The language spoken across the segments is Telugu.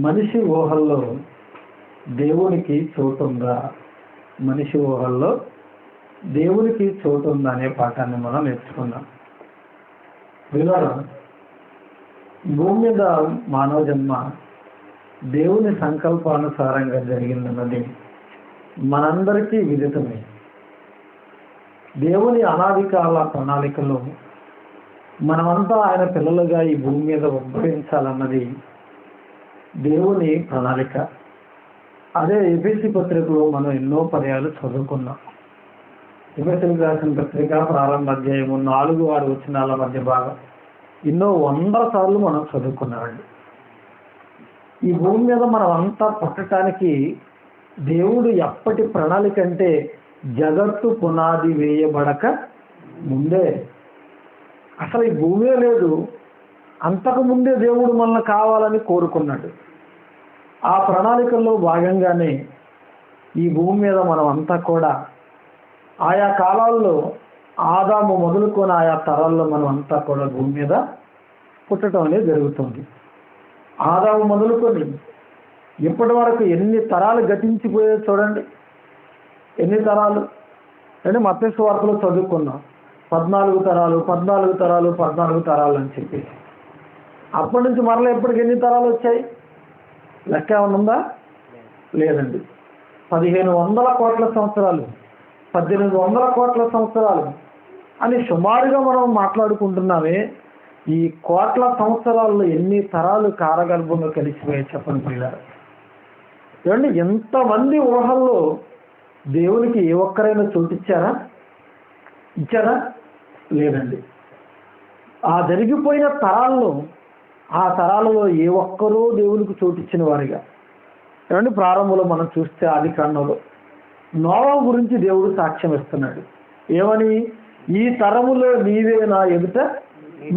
మనిషి ఊహల్లో దేవునికి చోటుందా? మనిషి ఊహల్లో దేవునికి చోటుందా అనే పాఠాన్ని మనం నేర్చుకున్నాం. వీళ్ళ భూమి మీద మానవ జన్మ దేవుని సంకల్పానుసారంగా జరిగిందన్నది మనందరికీ విదితమే. దేవుని అనాది కాల ప్రణాళికలో మనమంతా ఆయన పిల్లలుగా ఈ భూమి మీద ఉద్భవించాలన్నది దేవుని ప్రణాళిక. అదే ఎఫెసీ పత్రికలో మనం ఎన్నో పర్యాలు చదువుకున్నాం. ఎఫెసీలకు రాసిన పత్రిక ప్రారంభ అధ్యాయము 4-6 వచనాల మధ్య భాగం ఎన్నో 100 సార్లు మనం చదువుకున్నామండి. ఈ భూమి మీద మనం అంతా పుట్టడానికి దేవుడు ఎప్పటి ప్రణాళిక అంటే జగత్తు పునాది వేయబడక ముందే, అసలు ఈ భూమే లేదు, అంతకు ముందే దేవుడు మనల్ని కావాలని కోరుకున్నాడు. ఆ ప్రణాళికల్లో భాగంగానే ఈ భూమి మీద మనం అంతా కూడా ఆయా కాలాల్లో ఆదాము మొదలుకొని ఆయా తరాల్లో మనం అంతా కూడా భూమి మీద పుట్టడం అనేది జరుగుతుంది. ఆదాము మొదలుకొని ఇప్పటి వరకు ఎన్ని తరాలు గతించిపోయాయో చూడండి. ఎన్ని తరాలు అంటే మత్తయి సువార్తలో చదువుకున్నాం, 14 తరాలు 14 తరాలు 14 తరాలు అని చెప్పి. అప్పటి నుంచి మరలా ఎప్పటికి ఎన్ని తరాలు వచ్చాయి? లెక్క ఏమైనా ఉందా? లేదండి. 1500 కోట్ల సంవత్సరాలు 1800 కోట్ల సంవత్సరాలు అని సుమారుగా మనం మాట్లాడుకుంటున్నామే. ఈ కోట్ల సంవత్సరాల్లో ఎన్ని తరాలు కారగర్భంగా కలిసిపోయాయి చెప్పండి పిల్లలు. చూడండి, ఎంతమంది ఊహల్లో దేవునికి ఏ ఒక్కరైనా చోటిచ్చారా? ఇచ్చారా? లేదండి. ఆ జరిగిపోయిన తరాల్లో ఆ తరాలలో ఏ ఒక్కరూ దేవునికి చోటిచ్చిన వారిగా. ఏమండి, ప్రారంభంలో మనం చూస్తే ఆది కాండంలో నోవహు గురించి దేవుడు సాక్ష్యం ఇస్తున్నాడు. ఏమని? ఈ తరములో నీవే నా ఎదుట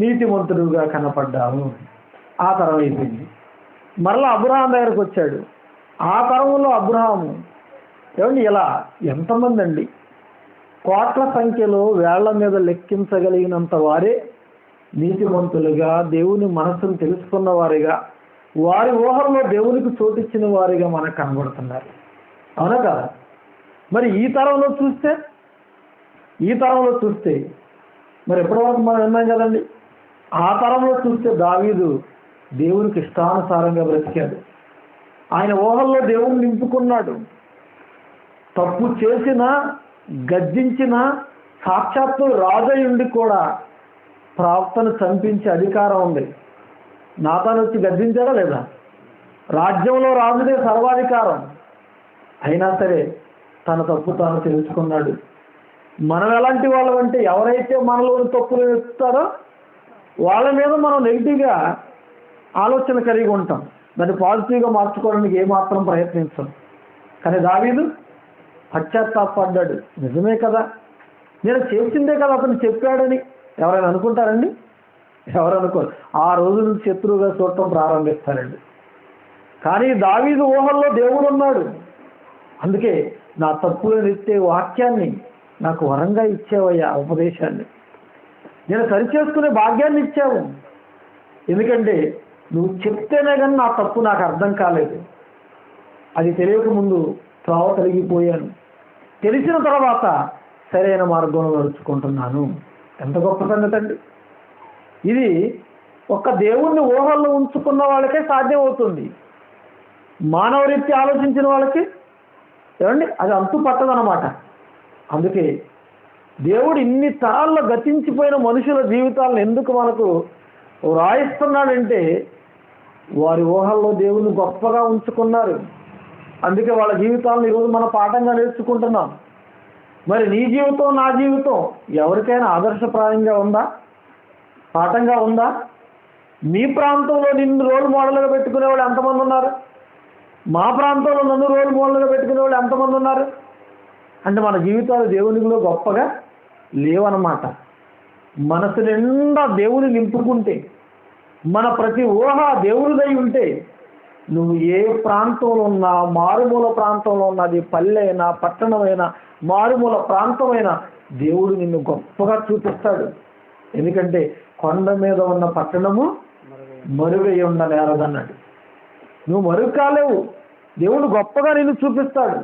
నీతిమంతుడుగా కనపడ్డావు. ఆ తరం అయిపోయింది. మరలా అబ్రహాం దగ్గరకు వచ్చాడు. ఆ తరములో అబ్రహాము. ఏమండి, ఇలా ఎంతమంది అండి? కోట్ల సంఖ్యలో వేళ్ల మీద లెక్కించగలిగినంత వారే నీతిమంతులుగా, దేవుని మనసును తెలుసుకున్న వారిగా, వారి ఊహల్లో దేవునికి చోటిచ్చిన వారిగా మనకు కనబడుతున్నారు. అవునా కదా? మరి ఈ తరంలో చూస్తే మరి ఎప్పటి వరకు మనం విన్నాం కదండి. ఆ తరంలో చూస్తే దావీదు దేవునికి ఇష్టానుసారంగా బ్రతికాడు. ఆయన ఊహల్లో దేవుని నింపుకున్నాడు. తప్పు చేసిన, గద్దించిన, సాక్షాత్తు రాజయుండి కూడా ప్రవక్తను చంపించే అధికారం ఉంది. నాతాను వచ్చి గద్దించాడా లేదా? రాజ్యంలో రాజుదే సర్వాధికారం. అయినా సరే తన తప్పు తాను తెలుసుకున్నాడు. మనం ఎలాంటి వాళ్ళం అంటే ఎవరైతే మనలోని తప్పులు ఎత్తుతారో వాళ్ళ మీద మనం నెగిటివ్గా ఆలోచన కలిగి ఉంటాం. దాన్ని పాజిటివ్గా మార్చుకోవడానికి ఏమాత్రం ప్రయత్నించాం. కానీ దావీదు పశ్చాత్తాపడ్డాడు. నిజమే కదా, నేను చేసిందే కదా అతను చెప్పాడని ఎవరైనా అనుకుంటారండి? ఎవరు అనుకోరు. ఆ రోజు నుంచి శత్రువుగా చూడటం ప్రారంభిస్తారండి. కానీ దావీదు ఊహల్లో దేవుడు ఉన్నాడు. అందుకే నా తప్పులను ఎత్తే వాక్యాన్ని నాకు వరంగా ఇచ్చావయ్యా, ఉపదేశాన్ని నేను సరిచేసుకునే భాగ్యాన్ని ఇచ్చావు. ఎందుకంటే నువ్వు చెప్తేనే కానీ నా తప్పు నాకు అర్థం కాలేదు. అది తెలియకముందు త్రోవ కలిగిపోయాను, తెలిసిన తర్వాత సరైన మార్గంలో నడుచుకుంటున్నాను. ఎంత గొప్ప సంగతి అండి ఇది! ఒక్క దేవుణ్ణి ఊహల్లో ఉంచుకున్న వాళ్ళకే సాధ్యం అవుతుంది. మానవ రీతి ఆలోచించిన వాళ్ళకి ఏమండి అది అంతు పట్టదనమాట. అందుకే దేవుడు ఇన్ని తరాల్లో గతించిపోయిన మనుషుల జీవితాలను ఎందుకు మనకు వ్రాయిస్తున్నాడంటే వారి ఊహల్లో దేవుని గొప్పగా ఉంచుకున్నారు. అందుకే వాళ్ళ జీవితాలను ఈరోజు మన పాఠంగా నేర్చుకుంటున్నాం. మరి నీ జీవితం, నా జీవితం ఎవరికైనా ఆదర్శప్రాయంగా ఉందా? పాఠంగా ఉందా? మీ ప్రాంతంలో నిన్ను రోల్ మోడల్గా పెట్టుకునే వాళ్ళు ఎంతమంది ఉన్నారు? మా ప్రాంతంలో నన్ను రోల్ మోడల్గా పెట్టుకునే వాళ్ళు ఎంతమంది ఉన్నారు? అంటే మన జీవితాలు దేవునిలో గొప్పగా లేవన్నమాట. మనసు నిండా దేవుని నింపుకుంటే, మన ప్రతి ఊహ దేవుడిదై ఉంటే, నువ్వు ఏ ప్రాంతంలో ఉన్నా, మారుమూల ప్రాంతంలో ఉన్నది పల్లె అయినా పట్టణమైనా మారుమూల ప్రాంతమైనా దేవుడు నిన్ను గొప్పగా చూపిస్తాడు. ఎందుకంటే కొండ మీద ఉన్న పట్టణము మరుగై ఉండ నేరదన్నాడు. నువ్వు మరుగు కాలేవు. దేవుడు గొప్పగా నిన్ను చూపిస్తాడు.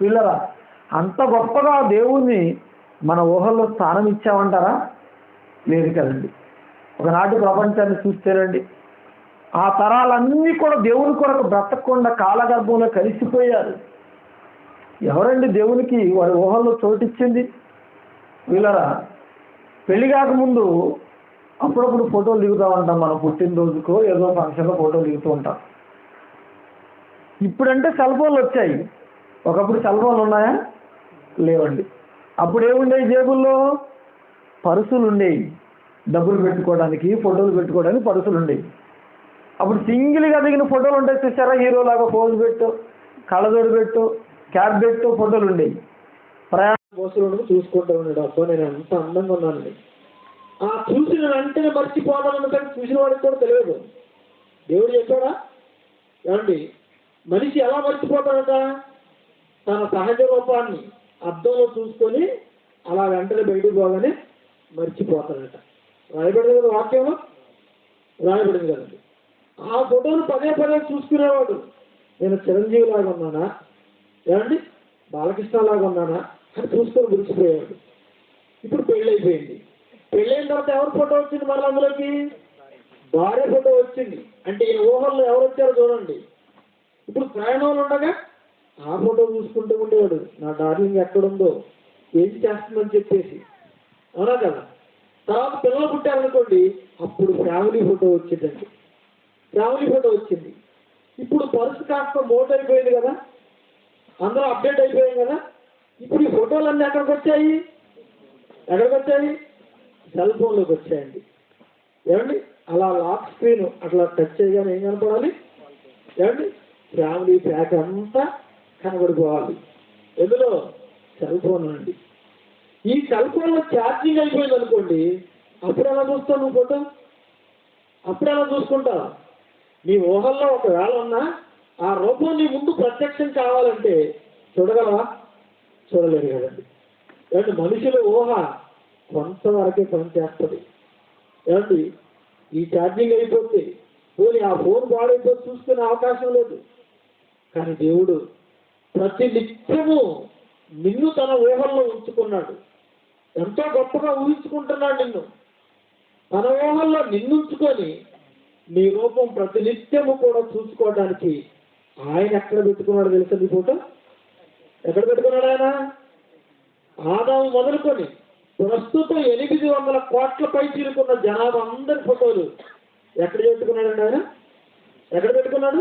పిల్లరా, అంత గొప్పగా దేవుణ్ణి మన ఊహల్లో స్థానం ఇచ్చామంటారా? లేదు కదండి. ఒకనాటి ప్రపంచాన్ని చూస్తేనండి, ఆ తరాలన్నీ కూడా దేవుని కొరకు బ్రతకకుండా కాలగర్భంలో కలిసిపోయారు. ఎవరండి దేవునికి వారి ఊహల్లో చోటిచ్చింది? వీళ్ళరా, పెళ్లి కాకముందు అప్పుడప్పుడు ఫోటోలు దిగుతూ ఉంటాం. మనం పుట్టినరోజుకో ఏదో ఫంక్షన్లో ఫోటోలు దిగుతూ ఉంటాం. ఇప్పుడంటే సెల్ ఫోన్లు వచ్చాయి. ఒకప్పుడు సెల్ ఫోన్లు ఉన్నాయా? లేవండి. అప్పుడు ఏముండేవి? జేబుల్లో పర్సులు ఉండేవి. డబ్బులు పెట్టుకోవడానికి, ఫోటోలు పెట్టుకోవడానికి పర్సులు ఉండేవి. అప్పుడు సింగిల్గా దిగిన ఫోటోలు ఉంటాయి చూసారా? హీరోలాగా పోజు పెట్టు, కళ్ళజోడు పెట్టు, క్యాప్ పెట్టు ఫోటోలు ఉండేవి. ప్రయాణ బస్సులో చూసుకుంటూ ఉన్నాడు. అబ్బా నేను అంత అందంగా ఉన్నానండి. ఆ చూసిన వెంటనే మర్చిపోవాలని చూసిన వాడికి కూడా తెలియదు. దేవుడు చెప్పాడా? ఏమండి, మనిషి ఎలా మర్చిపోతాడట? తన సహజ రూపాన్ని అద్దంలో చూసుకొని అలా వెంటనే బయటకు పోగానే మర్చిపోతాడట. రాయబడింది కదా, వాక్యంలో రాయబడింది కదండి. ఆ ఫోటోను పదే పదే చూసుకునేవాడు. నేను చిరంజీవిలాగా ఉన్నానా, ఏమండి బాలకృష్ణలాగా ఉన్నానా అని చూసుకొని గురిసిపోయాడు. ఇప్పుడు పెళ్ళి అయిపోయింది. పెళ్ళైన తర్వాత ఎవరి ఫోటో వచ్చింది? మళ్ళీ అందులోకి భార్య ఫోటో వచ్చింది. అంటే ఈ ఊహల్లో ఎవరు వచ్చారో చూడండి. ఇప్పుడు ప్రయాణంలో ఉండగా ఆ ఫోటో చూసుకుంటూ ఉండేవాడు. నా డార్లింగ్ ఎక్కడుందో, ఏం చేస్తుందని చెప్పేసి. అవునా కదా? తర్వాత పిల్లలు పుట్టారనుకోండి, అప్పుడు ఫ్యామిలీ ఫోటో వచ్చిందండి. ఫ్యామిలీ ఫోటో వచ్చింది. ఇప్పుడు పర్సు కాస్త మోట్ అయిపోయింది కదా, అందరూ అప్డేట్ అయిపోయాం కదా. ఇప్పుడు ఈ ఫోటోలన్నీ ఎక్కడికి వచ్చాయి? ఎక్కడికి వచ్చాయి? సెల్ ఫోన్లోకి వచ్చాయండి. ఏమండి, అలా లాక్ స్క్రీన్ అట్లా టచ్ చేయగానే ఏం కనపడాలి? ఏమండి, ఫ్యామిలీ ప్యాక్ అంతా కనబడిపోవాలి. ఎందులో? సెల్ ఫోన్ అండి. ఈ సెల్ ఫోన్లో ఛార్జింగ్ అయిపోయింది అనుకోండి, అప్పుడు ఎలా చూస్తావు నువ్వు ఫోటో? అప్పుడు ఎలా చూసుకుంటావు? నీ ఊహల్లో ఒకవేళ ఉన్నా ఆ రూపం నీ ముందు ప్రత్యక్షం కావాలంటే చూడగలవా? చూడలేరు కదండి. ఏమంటే మనుషుల ఊహ కొంతవరకే పని చేస్తుంది. ఏమండి, ఈ ఛార్జింగ్ అయిపోతే పోనీ ఆ ఫోన్ పాడైపోతే చూసుకునే అవకాశం లేదు. కానీ దేవుడు ప్రతి నిత్యము నిన్ను తన ఊహల్లో ఉంచుకున్నాడు. ఎంతో గొప్పగా ఊహించుకుంటున్నాడు నిన్ను. తన ఊహల్లో నిన్నుంచుకొని నీ రూపం ప్రతి నిత్యము కూడా చూసుకోవడానికి ఆయన ఎక్కడ పెట్టుకున్నాడు తెలుసా? నీ ఫోటో ఎక్కడ పెట్టుకున్నాడు ఆయన? ఆదాము మొదలుకొని ప్రస్తుతం 800 కోట్ల పై చీరుకున్న జనాభా అందరి ఫోటోలు ఎక్కడ పెట్టుకున్నాడండి ఆయన? ఎక్కడ పెట్టుకున్నాడు?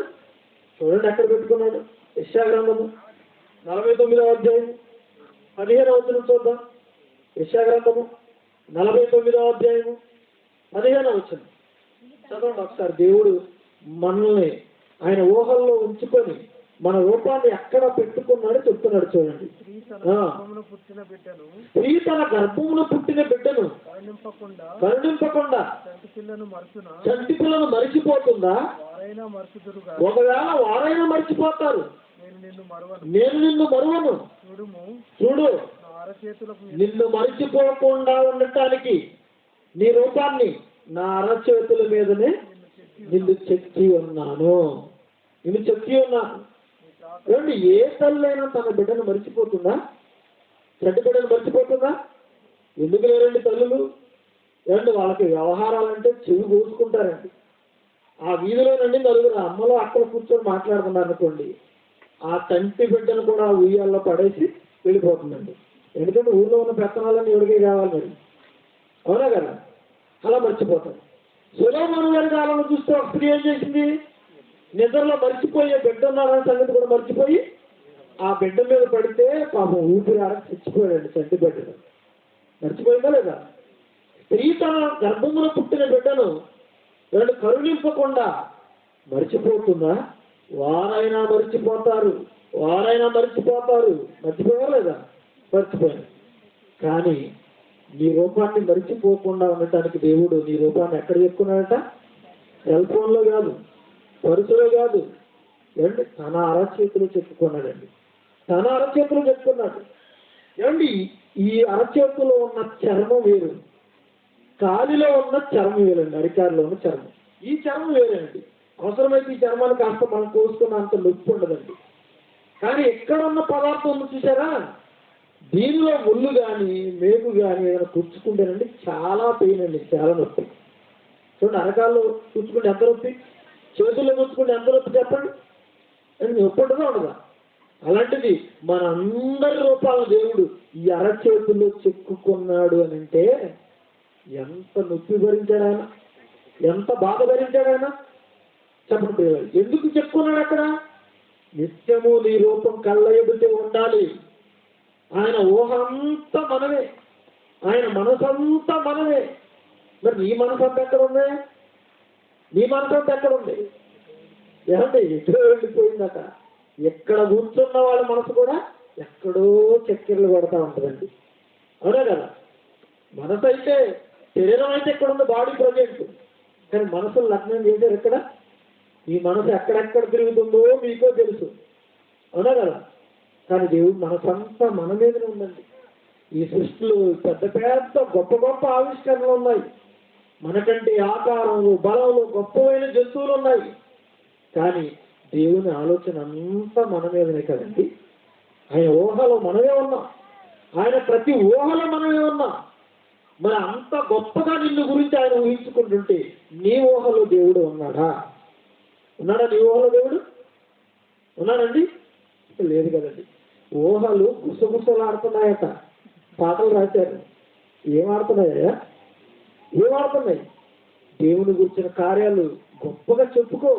చూడండి ఎక్కడ పెట్టుకున్నాడు. యెషయా గ్రంథము 49వ అధ్యాయం 15వ వచనం చూద్దాం. యెషయా గ్రంథము 49వ అధ్యాయము 15వ వచనం చదవండి ఒకసారి. దేవుడు మనల్ని ఆయన ఊహల్లో ఉంచుకొని మన రూపాన్ని ఎక్కడ పెట్టుకున్నాడో చెప్తున్నాడు చూడండి. స్త్రీ తన గర్భమును పుట్టిన బిడ్డను కరుణింపకుండా చంటి పిల్లను మరిచిపోతుందా? ఒకవేళ వారైనా మర్చిపోతారు. నేను నిన్ను మరువను. చూడు, నిన్ను మరిచిపోకుండా ఉండటానికి నీ రూపాన్ని నా అరచేతుల మీదనే నిన్ను చెక్కి ఉన్నాను. నిన్ను చెక్కి ఉన్నాను. ఏమండి, ఏ తల్లైనా తన బిడ్డను మర్చిపోతుందా? చెడ్డ బిడ్డను మర్చిపోతుందా? ఎందుకు లేరండి తల్లులు? ఏమండి, వాళ్ళకి వ్యవహారాలంటే చెవి కోసుకుంటారండి. ఆ వీధిలోనండి నలుగురు అమ్మలో అక్కడ కూర్చొని మాట్లాడుతున్నారు అనుకోండి, ఆ తంటి బిడ్డను కూడా ఉయ్యాల్లో పడేసి వెళ్ళిపోతుందండి. ఎందుకంటే ఊళ్ళో ఉన్న పెత్తనాలన్నీ ఎవరికే కావాలి మరి. అవునా కదా? అలా మర్చిపోతారు. సొలొమోను గారి కాలంలో చూస్తే ఒక స్త్రీ ఏం చేసింది? నిద్రలో మర్చిపోయే బిడ్డ ఉన్నారనే సంగతి కూడా మర్చిపోయి ఆ బిడ్డ మీద పడితే పాపం ఊపిరి ఆడకి చచ్చిపోయాడండి. చంటి బిడ్డను మర్చిపోయిందా లేదా? స్త్రీ తన గర్భములో పుట్టిన బిడ్డను రెండు కరుణింపకుండా మర్చిపోతుందా? వారైనా మర్చిపోతారు. మర్చిపోయారు లేదా? మర్చిపోయారు. కానీ నీ రూపాన్ని మర్చిపోకుండా ఉండటానికి దేవుడు నీ రూపాన్ని ఎక్కడ చెప్పుకున్నాడట? సెల్ ఫోన్లో కాదు, పరుసులో కాదు, ఏమండి తన అరచేతిలో చెప్పుకున్నాడండి. తన అరచేతిలో చెప్పుకున్నాడు. ఏమండి, ఈ అరచేతిలో ఉన్న చర్మం వేరు, కాలిలో ఉన్న చర్మం వేరండి. అరికారులో ఉన్న చర్మం, ఈ చర్మం వేరండి. అవసరమైతే ఈ చర్మాన్ని కాస్త మనం కోసుకున్న అంత నొప్పి ఉండదండి. కానీ ఎక్కడ ఉన్న పదార్థం ఉంది చూసారా, దీనిలో ముళ్ళు కానీ మేకు కానీ ఏదైనా కూర్చుకుంటేనండి చాలా పెయిన్ అండి, చాలా నొప్పి. చూడండి, అరకాల్లో కూర్చుకుంటే ఎంత నొప్పి, చేతుల్లో కూర్చుకుంటే ఎంత నొప్పి చెప్పండి. నొప్పి ఉండదా ఉండదా? అలాంటిది మన అందరి రూపాలను దేవుడు ఈ అరచేతుల్లో చెక్కుకున్నాడు అని అంటే ఎంత నొప్పి భరించాడు ఆయన, ఎంత బాధ భరించాడు ఆయన చెప్పండి. ఎందుకు చెప్పుకున్నాడు అక్కడ? నిత్యము నీ రూపం కళ్ళ ఎదుటే ఉండాలి. ఆయన ఊహ అంతా మనమే, ఆయన మనసంతా మనమే. మరి నీ మనసు అంతా ఎక్కడ ఉంది? నీ మనసు అంతా ఎక్కడ ఉంది? ఏమంటే ఎక్కడో వెళ్ళిపోయిందట. ఎక్కడ కూర్చున్న వాళ్ళ మనసు కూడా ఎక్కడో చక్కెరలు కొడతా ఉంటుందండి. అవునా కదా? మనసు అయితే, శరీరం అయితే ఎక్కడ ఉంది, బాడీ ప్రజెంట్. కానీ మనసును లగ్నం చేశారు ఎక్కడ? ఈ మనసు ఎక్కడెక్కడ తిరుగుతుందో మీకో తెలుసు. అవునా కదా? కానీ దేవుడు మనసంతా మన మీదనే ఉందండి. ఈ సృష్టిలో పెద్ద పెద్ద గొప్ప గొప్ప ఆవిష్కరణలు ఉన్నాయి. మనకంటే ఆకారంలో బలంలో గొప్పమైన జంతువులు ఉన్నాయి. కానీ దేవుని ఆలోచన అంతా మన మీదనే కదండి. ఆయన ఊహలో మనమే ఉన్నాం, ఆయన ప్రతి ఊహలో మనమే ఉన్నాం. మరి అంత గొప్పగా నిన్ను గురించి ఆయన ఊహించుకుంటుంటే నీ ఊహలో దేవుడు ఉన్నాడా? ఉన్నాడా నీ ఊహలో దేవుడు? ఉన్నాడండి? లేదు కదండి. ఊహలు గుసగుసలాడుతున్నాయట. పాటలు రాశారు. ఏమాడుతున్నాయా? ఏమాడుతున్నాయి? దేవుని గురించిన కార్యాలు గొప్పగా చెప్పుకో,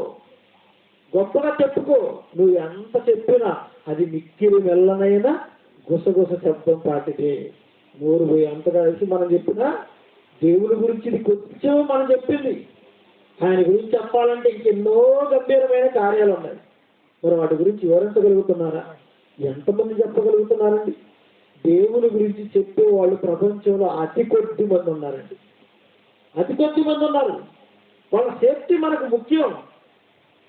గొప్పగా చెప్పుకో. నువ్వు ఎంత చెప్పినా అది మిక్కిలి మెల్లనైనా గుసగుస శబ్దం పాటిదే. నోరు పోయి అంతగా కలిసి మనం చెప్పినా దేవుని గురించి ఇది కొంచెం మనం చెప్పింది. ఆయన గురించి చెప్పాలంటే ఇంకెన్నో గంభీరమైన కార్యాలు ఉన్నాయి. మరి వాటి గురించి వివరించగలుగుతున్నారా? ఎంతమంది చెప్పగలుగుతున్నారండి? దేవుని గురించి చెప్పే వాళ్ళు ప్రపంచంలో అతి కొద్ది మంది ఉన్నారండి. అతి కొద్ది మంది ఉన్నారు. వాళ్ళ సేఫ్టీ మనకు ముఖ్యం.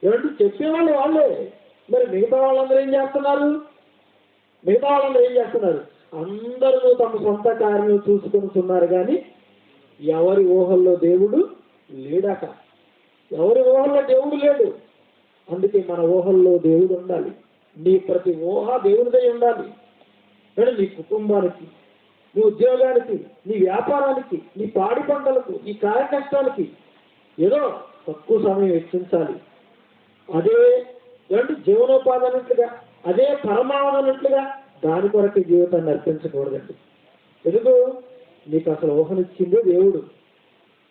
ఏమంటే చెప్పేవాళ్ళు వాళ్ళే. మరి మిగతా వాళ్ళందరూ ఏం చేస్తున్నారు? మిగతా వాళ్ళందరూ ఏం చేస్తున్నారు? అందరూ తమ సొంత కార్యం చూసుకుంటున్నారు. కానీ ఎవరి ఊహల్లో దేవుడు లేడట. ఎవరి ఊహల్లో దేవుడు లేడు. అందుకే మన ఊహల్లో దేవుడు ఉండాలి. నీ ప్రతి ఊహ దేవుడిదై ఉండాలి. కానీ నీ కుటుంబానికి, నీ ఉద్యోగానికి, నీ వ్యాపారానికి, నీ పాడి పంటలకు, నీ కార్య కష్టాలకి ఏదో తక్కువ సమయం వెచ్చించాలి. అదే ఏమంటే జీవనోపాధి అన్నట్లుగా, అదే పరమావధి అన్నట్లుగా దాని కొరకు జీవితాన్ని అర్పించకూడదండి. ఎందుకు? నీకు అసలు ఊహనిచ్చిందే దేవుడు.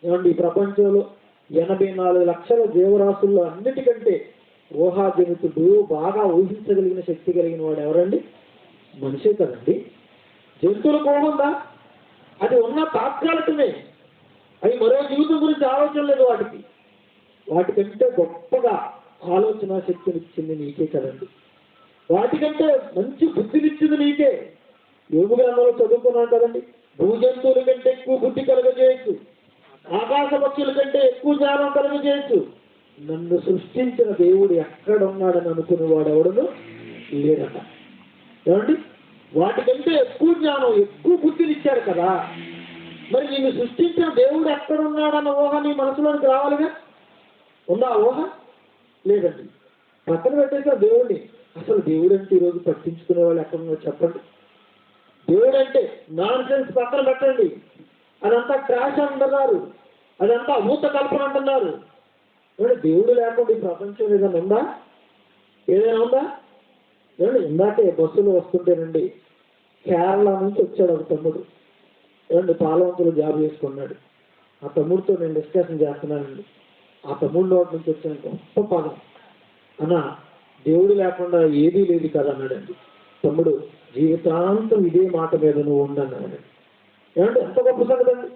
ఏమంటే ఈ ప్రపంచంలో 84 లక్షల జీవరాశుల్లో అన్నిటికంటే ఊహాజనితుడు, బాగా ఊహించగలిగిన శక్తి కలిగిన వాడు ఎవరండి? మనిషే కదండి. జంతువులకు ఊహ ఉందా? అది ఉన్న తాత్కాలికమే. అవి మరో జీవితం గురించి ఆలోచన లేదు వాటికి. వాటికంటే గొప్పగా ఆలోచన శక్తినిచ్చింది నీకే కదండి. వాటికంటే మంచి బుద్ధినిచ్చింది నీకే. యోగు గ్రంథంలో చదువుకున్నాం కదండి. భూజంతువుల కంటే ఎక్కువ బుద్ధి కలుగజేయచ్చు, ఆకాశ పక్షుల కంటే ఎక్కువ జ్ఞానం కలుగజేయచ్చు. నన్ను సృష్టించిన దేవుడు ఎక్కడున్నాడని అనుకునేవాడు ఎవడును లేడట. ఏమండి? వాటికంటే ఎక్కువ జ్ఞానం, ఎక్కువ బుద్ధిని ఇచ్చారు కదా. మరి నిన్ను సృష్టించిన దేవుడు ఎక్కడున్నాడన్న ఊహ నీ మనసులోనికి రావాలిగా. ఉందా ఊహ? లేదండి. పక్కన పెట్టేసిన దేవుడిని. అసలు దేవుడు అంటే ఈరోజు పట్టించుకునే వాళ్ళు ఎక్కడున్నారో చెప్పండి. దేవుడు అంటే నాన్ సెన్స్ పక్కన పెట్టండి. అదంతా ట్రాష్ అంటున్నారు, అదంతా అభూత కల్పన అంటున్నారు. దేవుడు లేకుండా ఈ ప్రపంచం ఏదైనా ఉందా? ఏదైనా ఉందా? ఏమండి? ఇందాకే బస్సులో వస్తుంటేనండి కేరళ నుంచి వచ్చాడు ఒక తమ్ముడు. ఏమండి? పాలవంతులు జాబ్ చేసుకున్నాడు. ఆ తమ్ముడితో నేను డిస్కషన్ చేస్తున్నానండి. ఆ తమ్ముడు నోటి నుంచి వచ్చిన గొప్ప పదం, అన్న దేవుడు లేకుండా ఏదీ లేదు కదా అన్నాడండి. తమ్ముడు, జీవితాంతం ఇదే మాట మీద నువ్వు ఉండన్నాడు. ఏమంటే ఎంత గొప్ప సంగతి అండి.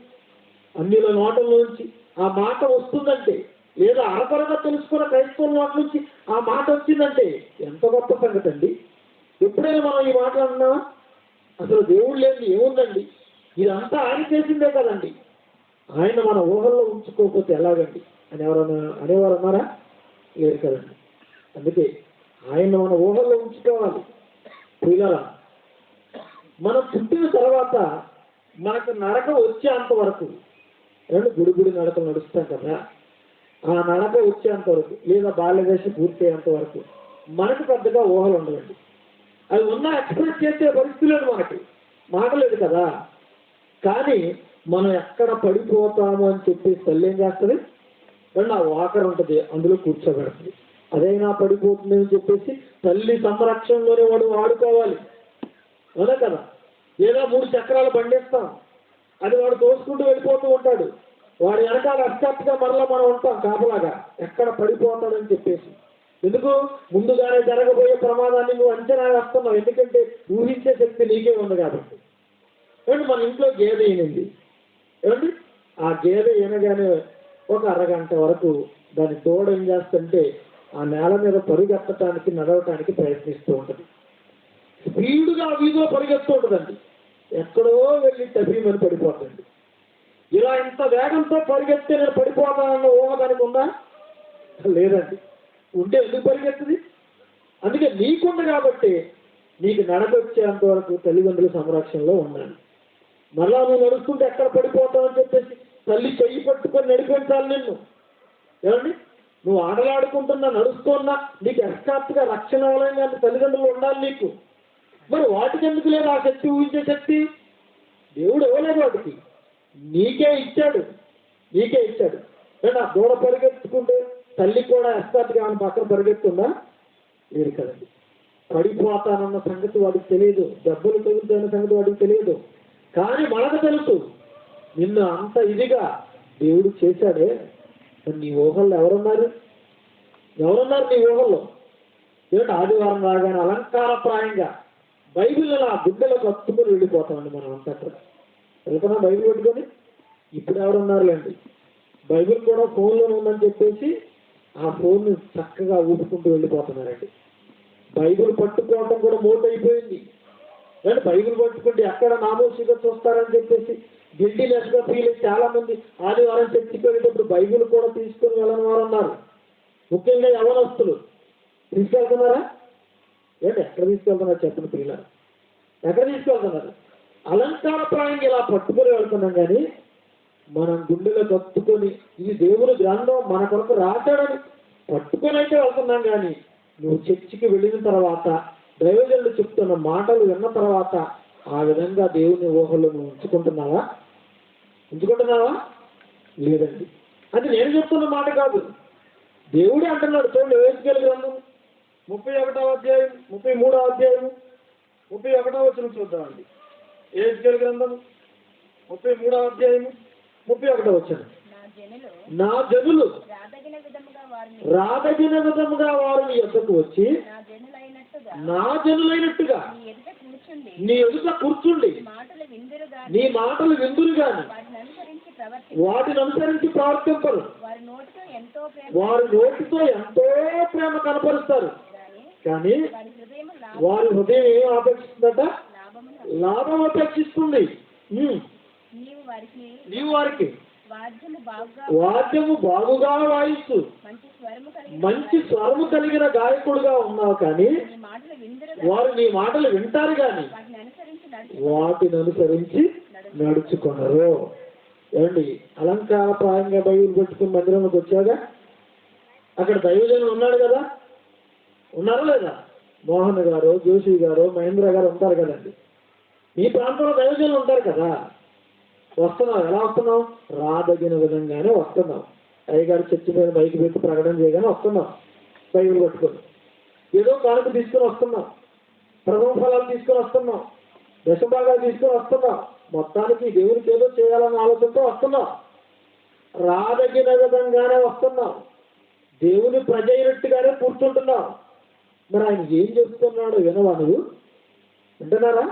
అన్నిల నోటల నుంచి ఆ మాట వస్తుందంటే, లేదా అరకొరగా తెలుసుకున్న క్రైస్తవుల నోట నుంచి ఆ మాట వచ్చిందంటే ఎంత గొప్ప సంగతి అండి. ఎప్పుడైనా మనం ఈ మాట అన్నామా? అసలు దేవుడు లేని ఏముందండి? ఇదంతా ఆయన చేసిందే కదండి. ఆయన మన ఊహల్లో ఉంచుకోకపోతే ఎలాగండి అని ఎవరన్నా అనేవారు అన్నారా? లేదు కదండి. అందుకే ఆయన మన ఊహల్లో ఉంచుకోవాలి. పిల్లల మనం పుట్టిన తర్వాత మనకు నరకం వచ్చేంత వరకు గుడి గుడి నడకలు నడుస్తాం కదా. ఆ నడక వచ్చేంత వరకు లేదా బాల్యదశ పూర్తయ్యేంత వరకు మనకు పెద్దగా ఊహలు ఉండవండి. అది ఉన్న ఎక్స్ప్రెస్ చేసే పరిస్థితి లేదు, మనకి మాట లేదు కదా. కానీ మనం ఎక్కడ పడిపోతాము అని చెప్పేసి తల్లి ఏం చేస్తుంది, ఆ వాకర్ ఉంటుంది అందులో కూర్చోబెడుతుంది. అదైనా పడిపోతుంది అని చెప్పేసి తల్లి సంరక్షణలోనే వాడు వాడుకోవాలి, అవునా కదా. లేదా 3 చక్రాలు బండిస్తాం, అది వాడు తోసుకుంటూ వెళ్ళిపోతూ ఉంటాడు, వాడి వెనకాల అర్థాత్తుగా మరలా మనం ఉంటాం కాపలాగా, ఎక్కడ పడిపోతాడని చెప్పేసి. ఎందుకు, ముందుగానే జరగబోయే ప్రమాదాన్ని నువ్వు అంచనా వేస్తున్నావు, ఎందుకంటే ఊహించే శక్తి నీకే ఉంది కాబట్టి. ఏమంటే మన ఇంట్లో గేదె ఈనింది, ఏమండి ఆ గేదె ఈనగానే ఒక అరగంట వరకు దాని తోడు ఏం చేస్తుంటే ఆ నేల మీద పరిగెత్తడానికి నడవటానికి ప్రయత్నిస్తూ ఉంటుంది. స్పీడ్గా వీధిలో పరిగెత్తూ ఉంటుందండి, ఎక్కడో వెళ్ళి టబీమని పడిపోతుంది. ఇలా ఇంత వేగంతో పరిగెత్తే నేను పడిపోతానన్న ఊహ దానికి ఉందా? లేదండి. ఉంటే ఎందుకు పరిగెత్తుంది? అందుకే నీకుంది కాబట్టి నీకు నడకొచ్చేంత వరకు తల్లిదండ్రుల సంరక్షణలో ఉండాలి. మళ్ళా నువ్వు నడుస్తుంటే ఎక్కడ పడిపోతావు అని చెప్పేసి తల్లి చెయ్యి పట్టుకొని నడిపించాలి నిన్ను. ఏమండి, నువ్వు ఆటలాడుకుంటున్నా నడుస్తున్నా నీకు హఠాత్తుగా రక్షణ అవ్వలేని కానీ తల్లిదండ్రులు ఉండాలి నీకు. మరి వాటికి ఎందుకు లేదు ఆ శక్తి, ఊహించే శక్తి? దేవుడు ఇవ్వలేదు వాటికి, నీకే ఇచ్చాడు, నీకే ఇచ్చాడు. అంటే ఆ దూడ పరిగెత్తుకుంటే తల్లి కూడా హఠాత్తుగా ఆమె పక్కన పరిగెత్తుందా? లేదు కదండి. పడిపోతానన్న సంగతి వాడికి తెలియదు, దెబ్బలు తగులుతాయన్న సంగతి వాడికి తెలియదు. కానీ మనకు తెలుసు, నిన్ను అంత ఇదిగా దేవుడు చేశాడే. నీ ఊహల్లో ఎవరున్నారు? ఎవరున్నారు నీ ఊహల్లో? ఏంటి ఆదివారం రాగానే అలంకారప్రాయంగా బైబిల్ ఆ గుడ్డలకు కత్తుకుని వెళ్ళిపోతామండి మనం అంతా. అక్కడ వెళ్తున్నా బైబిల్ పెట్టుకొని. ఇప్పుడు ఎవరున్నారులేండి, బైబిల్ కూడా ఫోన్లోనే ఉందని చెప్పేసి ఆ ఫోన్ చక్కగా ఊపుకుంటూ వెళ్ళిపోతున్నారండి. బైబిల్ పట్టుకోవటం కూడా మోటు అయిపోయింది. అంటే బైబిల్ పట్టుకుంటే ఎక్కడ నామోషిగా చూస్తారని చెప్పేసి గిల్టీనెస్గా ఫీల్ అయ్యి చాలా మంది ఆదివారం చర్చికి వెళ్ళేటప్పుడు బైబిల్ కూడా తీసుకొని వెళ్ళని వారు ఉన్నారు. ముఖ్యంగా యవనస్తులు తీసుకెళ్తున్నారా? ఏంటి ఎక్కడ తీసుకెళ్తున్నారు చెప్పండి పిల్లలు, ఎక్కడ తీసుకెళ్తున్నారు? అలంకారప్రాయంగా ఇలా పట్టుకొని వెళ్తున్నాం, కానీ మనం గుండెలో కత్తుకొని ఇది దేవుని గ్రంథం మన కొరకు రాశాడని పట్టుకొని అయితే వెళ్తున్నాం. కానీ నువ్వు చర్చికి వెళ్ళిన తర్వాత దైవజనులు చెప్తున్న మాటలు విన్న తర్వాత ఆ విధంగా దేవుని ఊహల్లో నువ్వు ఉంచుకుంటున్నావా? లేదండి. అది నేను చెప్తున్న మాట కాదు, దేవుడే అంటున్నాడు. చూడండి, ఎహెజ్కేలు గ్రంథం 31వ అధ్యాయం 33వ అధ్యాయం 31వ వచనం చూద్దామండి. ఎహెజ్కేలు గ్రంథం 33వ అధ్యాయం 31వ వచనం. నా జనులు రాదగిన విధముగా వారిని ఎద్దకు వచ్చి నా జనులైనట్టుగా నీ ఎదుట కూర్చుండి నీ మాటలు విందురు గాని వాటిని అనుసరించి ప్రవర్తింపరు. వారి నోటితో ఎంతో ప్రేమ కనపరుస్తారు, కానీ వారి హృదయం ఏం ఆపేక్షిస్తుందట? లాభం అపేక్షిస్తుంది. నీవు వారికి వాద్యము బాగుగా వాయిస్తూ మంచి స్వరము కలిగిన గాయకుడుగా ఉన్నావు, కానీ వారు నీ మాటలు వింటారు కానీ వాటిని అనుసరించి నడుచుకున్నారు. ఏమండి, అలంకారప్రాయంగా బైబిల్ పెట్టుకుని మందిరంలోకి వచ్చాగా అక్కడ దైవజనులు ఉన్నాడు కదా, ఉన్నారా లేదా? మోహన్ గారు, జోషి గారు, మహేంద్ర గారు ఉంటారు కదండి. మీ ప్రాంతంలో దైవజనులు ఉంటారు కదా. వస్తున్నావు, ఎలా వస్తున్నావు? రాదగిన విధంగానే వస్తున్నావు. అయ్యగారు చర్చి మీద బైక్ పెట్టి ప్రకటన చేయగానే వస్తున్నావు, బైబిల్ పట్టుకొని. ఏదో కానుక తీసుకొని వస్తున్నావు, ప్రథమ ఫలాలు తీసుకొని వస్తున్నావు, దశభాగాలు తీసుకొని వస్తున్నావు, మొత్తానికి దేవునికి ఏదో చేయాలన్న ఆలోచనతో వస్తున్నావు. రాదగిన విధంగానే వస్తున్నావు, దేవుని ప్రజ అయినట్టుగానే కూర్చుంటున్నావు. మరి ఆయన ఏం చెప్తున్నాడో వినవా నువ్వు? వింటున్నారా?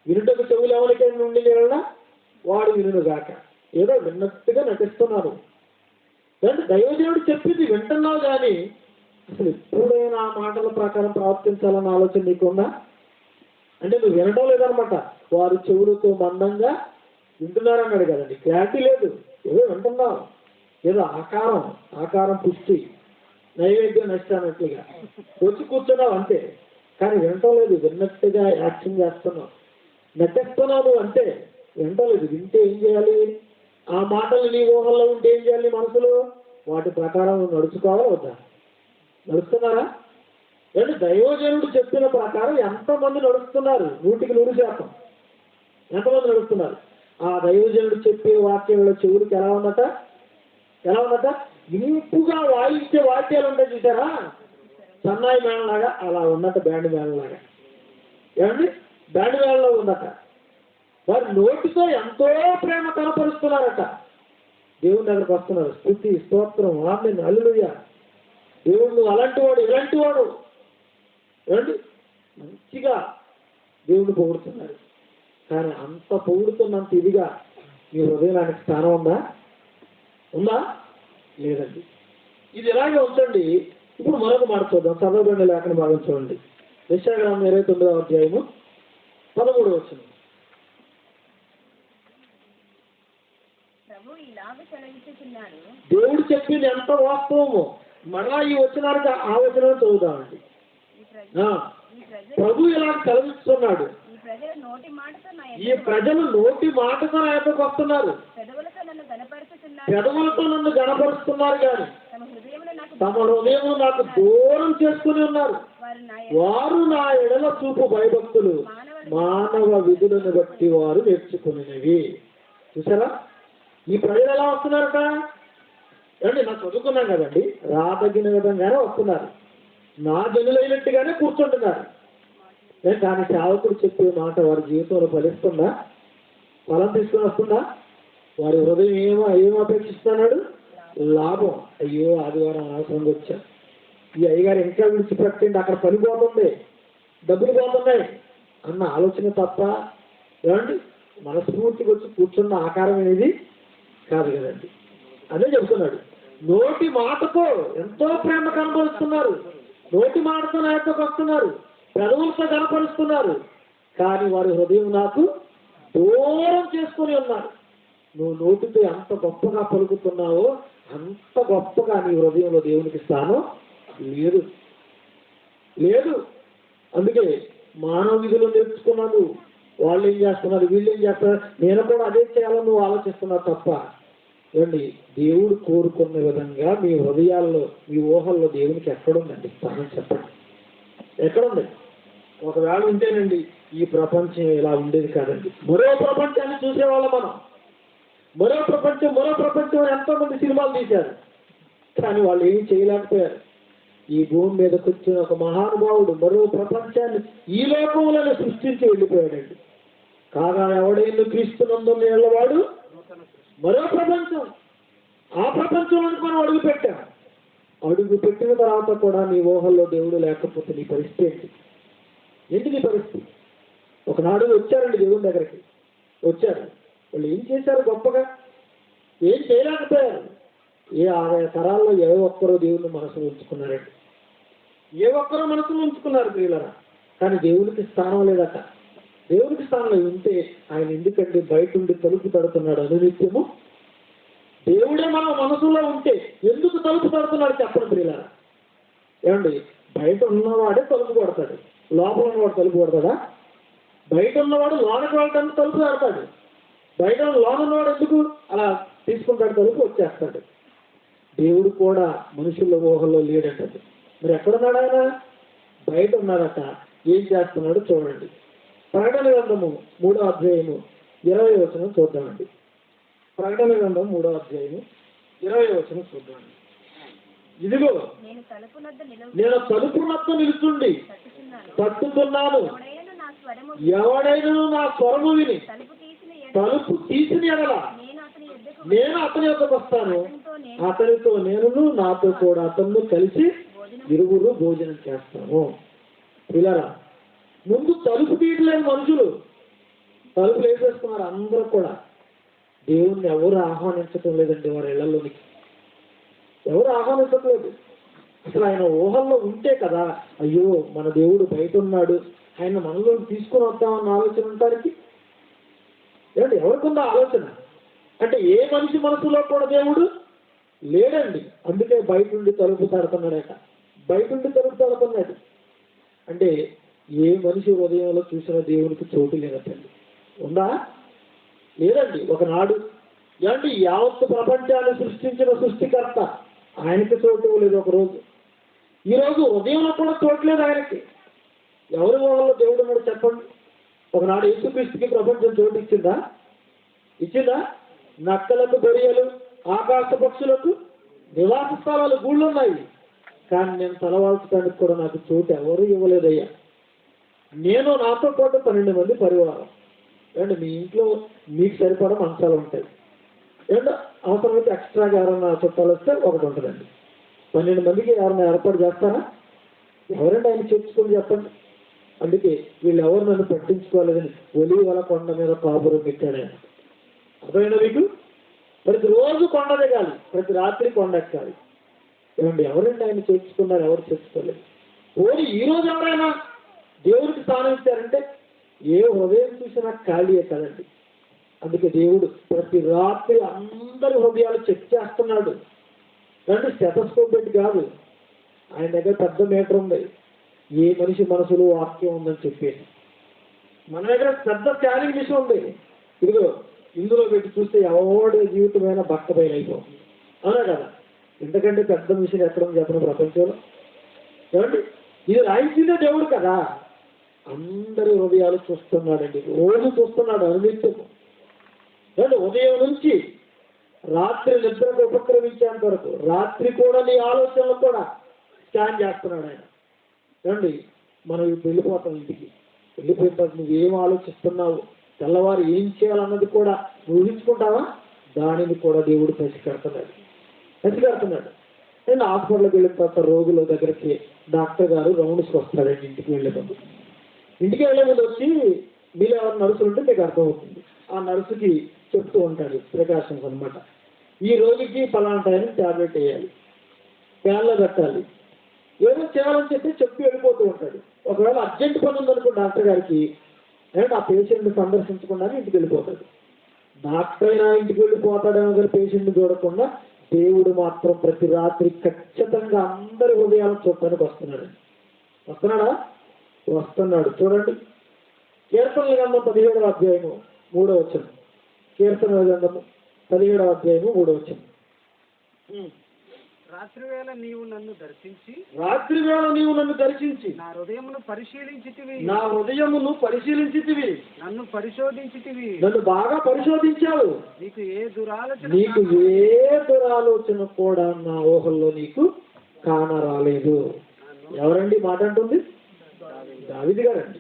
వినుటకు చెవులు ఎవరికైనా నుండి లేవడా వాడు వినుగాక. ఏదో విన్నట్టుగా నటిస్తున్నాను. అంటే దైవజనుడు చెప్పింది వింటున్నావు, కానీ అసలు ఎప్పుడైనా ఆ మాటల ప్రకారం ప్రవర్తించాలన్న ఆలోచన నీకుందా? అంటే నువ్వు వినడం లేదనమాట. వారు చెవులతో మందంగా వింటున్నారన్నాడు కదండి, క్లారిటీ లేదు. ఏదో వింటున్నావు, ఏదో ఆకారం పుష్టి నైవేద్యం నష్టానట్లుగా వచ్చి కూర్చున్నావు అంతే, కానీ వినటం లేదు. విన్నట్టుగా యాక్షన్ చేస్తున్నావు, నటిస్తున్నావు అంటే వినటం లేదు. వింటే ఏం చేయాలి? ఆ మాటలు నీ ఊహల్లో ఉంటే ఏం చేయాలి? మనసులో వాటి ప్రకారం నడుచుకోవాలా వద్దా? నడుస్తున్నారా? అంటే దైవజనుడు చెప్పిన ప్రకారం ఎంతమంది నడుస్తున్నారు? 100% ఎంతమంది నడుస్తున్నారు? ఆ దైవజనుడు చెప్పే వాక్యంలో చెవులకి ఎలా ఉందట? ఇంపుగా వాయించే వాక్యాలు ఉంటాయి చూసారా? సన్నాయి మేళలాగా అలా ఉన్నట్టు బ్యాండ్ మేళలాగా. ఏమండి? బ్యాండ్ మేళలో ఉందట. వారి నోటితో ఎంతో ప్రేమ కనపరుస్తున్నారట. దేవుని దగ్గరకు వస్తున్నారు. స్తుతి, స్తోత్రం, ఆమేన్, హల్లెలూయా. దేవుడు అలాంటి వాడు, ఇలాంటి వాడు. ఏమండి? మంచిగా దేవుడు పొగుడుతున్నారు. కానీ అంత పొగుడుతున్నంత ఇదిగా మీ హృదయానికి స్థానం ఉందా? లేదండి. ఇది ఎలాగే ఉంచండి. ఇప్పుడు మరొక మాట చూద్దాం. చదవబడిన లేఖన భాగం చూడండి. యెషయా 29వ అధ్యాయము 13వ వచనం. దేవుడు చెప్పింది ఎంత వాస్తవమో మరలా ఈ వచనానికి ఆ వచనం చదువుతామండి. ప్రభు ఇలా సెలవిస్తున్నాడు. ఈ ప్రజలు నోటి మాటతో నా యొద్దకు వస్తున్నారు, పెదవులతో నన్ను గణపరుస్తున్నారు, కానీ తమ హృదయం నాకు దూరం చేసుకుని ఉన్నారు. వారు నా ఎడల చూపు భయభక్తులు మానవ విధులను బట్టి వారు నేర్చుకునేవి. చూసారా? ఈ ప్రజలు ఎలా వస్తున్నారట? ఏమండి, నాకు చదువుకున్నాం కదండి, రాదగిన విధంగానే వస్తున్నారు, నా జనులైనట్టుగానే కూర్చుంటున్నారు. కానీ సేవకుడు చెప్పే మాట వారి జీవితంలో ఫలిస్తుందా? ఫలం తీసుకుని వస్తుందా? వారి హృదయం ఏం అపేక్షిస్తున్నాడు? లాభం. అయ్యో, ఆదివారం అవసరంగా వచ్చా, ఈ అయ్యగారు ఇంకా విడిచిపెట్టండి, అక్కడ పని పోతుంది, డబ్బులు పోతున్నాయి అన్న ఆలోచన తప్ప ఏమండి మనస్ఫూర్తికి వచ్చి కూర్చున్న ఆకారం అనేది కాదు కదండి. అదే చెబుతున్నాడు. నోటి మాటతో ఎంతో ప్రేమ కనపరుస్తున్నారు, నోటి మాటతో నా యొద్దకు వస్తున్నారు, పెదవులతో కనపరుస్తున్నారు, కానీ వారి హృదయం నాకు దూరం చేసుకొని ఉన్నారు. నువ్వు నోటితో ఎంత గొప్పగా పలుకుతున్నావో అంత గొప్పగా నీ హృదయంలో దేవునికి స్థానం లేదు. అందుకే మానవ విధులు నేర్చుకున్నాను, వాళ్ళు ఏం చేస్తున్నారు, వీళ్ళు ఏం చేస్తున్నారు, నేను కూడా అదే చేయాలని నువ్వు ఆలోచిస్తున్నావు తప్ప ఏమండి దేవుడు కోరుకున్న విధంగా మీ హృదయాల్లో, మీ ఊహల్లో దేవునికి ఎక్కడుందండి స్థానం? చెప్పండి, ఎక్కడుంది? ఒకవేళ ఉంటేనండి ఈ ప్రపంచం ఇలా ఉండేది కాదండి. మరో ప్రపంచాన్ని చూసేవాళ్ళం మనం. మరో ప్రపంచం ఎంతో మంది సినిమాలు తీశారు, కానీ వాళ్ళు ఏం చేయలేకపోయారు. ఈ భూమి మీదకి వచ్చిన ఒక మహానుభావుడు మరో ప్రపంచాన్ని ఈ లోకంలో సృష్టించి వెళ్ళిపోయాడండి. కాగా ఎవడైనా క్రీస్తునందు నిలవాడు మరో ప్రపంచం. ఆ ప్రపంచంలోకి మనం అడుగు పెట్టిన తర్వాత కూడా నీ ఊహల్లో దేవుడు లేకపోతే నీ పరిస్థితి ఏంటి? నీ పరిస్థితి. ఒకనాడు వచ్చారండి దేవుని దగ్గరికి, వచ్చారు. వాళ్ళు ఏం చేశారు? గొప్పగా ఏం చేయలేకపోయారు. ఏ 60 తరాల్లో ఏ ఒక్కరో దేవుని మనసులో ఉంచుకున్నారండి. ఏ ఒక్కరో మనసులో ఉంచుకున్నారు ప్రియులరా. కానీ దేవునికి స్థానం లేదట. దేవునికి స్థానం ఉంటే ఆయన ఎందుకంటే బయట ఉండి తలుపు తడుతున్నాడు అనునిత్యము? దేవుడే మన మనసులో ఉంటే ఎందుకు తలుపు తడుతున్నాడు చెప్పండి ప్రియులరా. ఏమండి, బయట ఉన్నవాడే తలుపు కొడతాడు, లోపల ఉన్నవాడు తలుపు కొడతాడా? బయట ఉన్నవాడు లోనకి వెళ్ళడానికి తలుపు తడతాడు, బయట లోన ఉన్నవాడు ఎందుకు అలా తీసుకుంటాడు, తలుపు వచ్చేస్తాడు. దేవుడు కూడా మనుషుల ఊహల్లో లేడంటది. మరి ఎక్కడున్నాడు ఆయన? బయట ఉన్నాడట. ఏం చేస్తున్నాడు చూడండి. ప్రకటన గ్రంథము 3వ అధ్యాయము 20వ వచనం చూద్దామండి. ప్రకటన గ్రంథం 3వ అధ్యాయము 20వ వచనం చూద్దామండి. ఇదిగో నేను తలుపు నద్ద నిలుచుండి తట్టుతున్నాను, ఎవడైనా నా స్వరము విని తలుపు తీసిన ఎడల నేను అతని యొద్దకు వస్తాను, అతనితో నేను నాతో కూడా అతను కలిసి ఇరువురు భోజనం చేస్తాము. పిల్లరా, ముందు తలుపు తీయలేని మనుషులు తలుపులు వేసేస్తున్నారు. అందరూ కూడా దేవుణ్ణి ఎవరు ఆహ్వానించటం లేదండి. వారి ఇళ్లలోనికి ఎవరు ఆహ్వానించట్లేదు. అసలు ఆయన ఊహల్లో ఉంటే కదా, అయ్యో మన దేవుడు బయట ఉన్నాడు, ఆయన మనలో తీసుకుని వద్దామన్న ఆలోచన ఉంటారికి ఏమండి? ఎవరికుందా ఆలోచన? అంటే ఏ మనిషి మనసులో కూడా దేవుడు లేడండి. అందుకే బయట ఉండి తలుపు తడుతున్నాడట. బయట ఉండి తలుపు తడుతున్నాడు అంటే ఏ మనిషి హృదయంలో చూసిన దేవునికి చోటు లేనట్టండి. ఉందా? లేదండి. ఒకనాడు ఏమండి యావత్తు ప్రపంచాన్ని సృష్టించిన సృష్టికర్త ఆయనకి చోటు ఇవ్వలేదు ఒకరోజు. ఈరోజు ఉదయంలో కూడా చూడలేదు ఆయనకి. ఎవరి ఊహల్లో దేవుడు ఉన్నాడు చెప్పండి? ఒకనాడు యేసుక్రీస్తుకి ప్రపంచం చోటు ఇచ్చిందా? ఇచ్చిందా? నక్కలకు, గొరియలు, ఆకాశ పక్షులకు నివాస స్థలాలు, గూళ్ళు ఉన్నాయి. కానీ నేను తలవాల్చడానికి కూడా నాకు చోటు ఎవరు ఇవ్వలేదయ్యా. నేను నాతో పాటు 12 మంది పరివారం. ఏమంటే మీ ఇంట్లో మీకు సరిపడా మంచాలు ఉంటాయి. ఏమంటే అవసరమైతే ఎక్స్ట్రాగా ఎవరైనా చుట్టాలు వస్తే ఒకటి ఉంటుందండి. 12 మందికి ఎవరైనా ఏర్పాటు చేస్తారా? ఎవరంటే ఆయన చేర్చుకొని చెప్పండి. అందుకే వీళ్ళు ఎవరు నన్ను పట్టించుకోలేదని ఒలీవల కొండ మీద కాపురం పెట్టాడు ఆయన. అర్థమైనా మీకు? ప్రతిరోజు కొండ దిగాలి, ప్రతి రాత్రి కొండ ఎక్కాలి. ఏమండి ఎవరంటే ఆయన చేర్చుకున్నారు? ఎవరు చేర్చుకోలేదు. ఓన్లీ ఈ రోజు ఎవరైనా దేవుడికి స్థానం ఇచ్చారంటే ఏ హృదయం చూసినా ఖాళీయే కదండి. అందుకే దేవుడు ప్రతి రాత్రి అందరి హృదయాలు చెక్ చేస్తున్నాడు. అంటే స్టెథోస్కోప్ పెట్టి కాదు, ఆయన దగ్గర పెద్ద మీటర్ ఉంది, ఏ మనిషి మనసులో వాక్యం ఉందని చెప్పేసి. మన దగ్గర పెద్ద స్కానింగ్ మిషన్ ఉంది, ఇదిగో ఇందులో పెట్టి చూస్తే ఎవడి జీవితమైన బక్క బయలైపోతుంది. అవునా కదా? ఎందుకంటే పెద్ద మిషన్ ఎక్కడ ఉంది చెప్పిన ప్రపంచంలో? ఏమండి ఇది రాయించిందే దేవుడు కదా. అందరి హృదయాలు చూస్తున్నాడండి, రోజు చూస్తున్నాడు అనునిత్యము. ఏమంటే ఉదయం నుంచి రాత్రి నిద్రకు ఉపక్రమించేంత వరకు రాత్రి కూడా నీ ఆలోచనలు కూడా స్కాన్ చేస్తున్నాడు ఆయన. ఏమండి మనం ఇప్పుడు వెళ్ళిపోతాం ఇంటికి. వెళ్ళిపోయిన తర్వాత నువ్వేం ఆలోచిస్తున్నావు, తెల్లవారు ఏం చేయాలన్నది కూడా నువ్వు ఊహించుకుంటావా? దానిని కూడా దేవుడు పసిగడుతున్నాడు. నేను హాస్పిటల్కి వెళ్ళిన తర్వాత రోగుల దగ్గరికి డాక్టర్ గారు రౌండ్స్కి వస్తాడండి. ఇంటికి వెళ్ళే ముందు వచ్చి మీరు ఎవరు నర్సులు ఉంటే మీకు అర్థమవుతుంది. ఆ నర్సుకి చెప్తూ ఉంటాడు ప్రికాషన్స్ అనమాట. ఈ రోజుకి పలానా టైం ట్యాబ్లెట్ వేయాలి, ఫ్యాన్లో కట్టాలి, ఏదో చేయాలని చెప్పి వెళ్ళిపోతూ ఉంటాడు. ఒకవేళ అర్జెంట్ పని ఉందనుకో డాక్టర్ గారికి, అంటే ఆ పేషెంట్ని సందర్శించకుండా ఇంటికి వెళ్ళిపోతాడు. డాక్టర్ అయినా ఇంటికి వెళ్ళిపోతాడేమో కానీ పేషెంట్ని చూడకుండా దేవుడు మాత్రం ప్రతి రాత్రి ఖచ్చితంగా అందరి హృదయాలను చూడటానికి వస్తున్నాడు. వస్తున్నాడు. చూడండి, కీర్తనల గ్రంథం 17వ అధ్యాయము 3వ వచనం. కీర్తనల గ్రంథము 17వ అధ్యాయము 3వ వచనం. రాత్రివేళ నీవు నన్ను దర్శించి నా హృదయమును పరిశీలించితివి, నన్ను పరిశోధించితివి, నన్ను బాగా పరిశోధించావు. నీకు ఏ దురాలోచన కూడా నా ఊహల్లో నీకు కానరాలేదు. ఎవరండి మాట అంటుంది? దావీదు గారండి.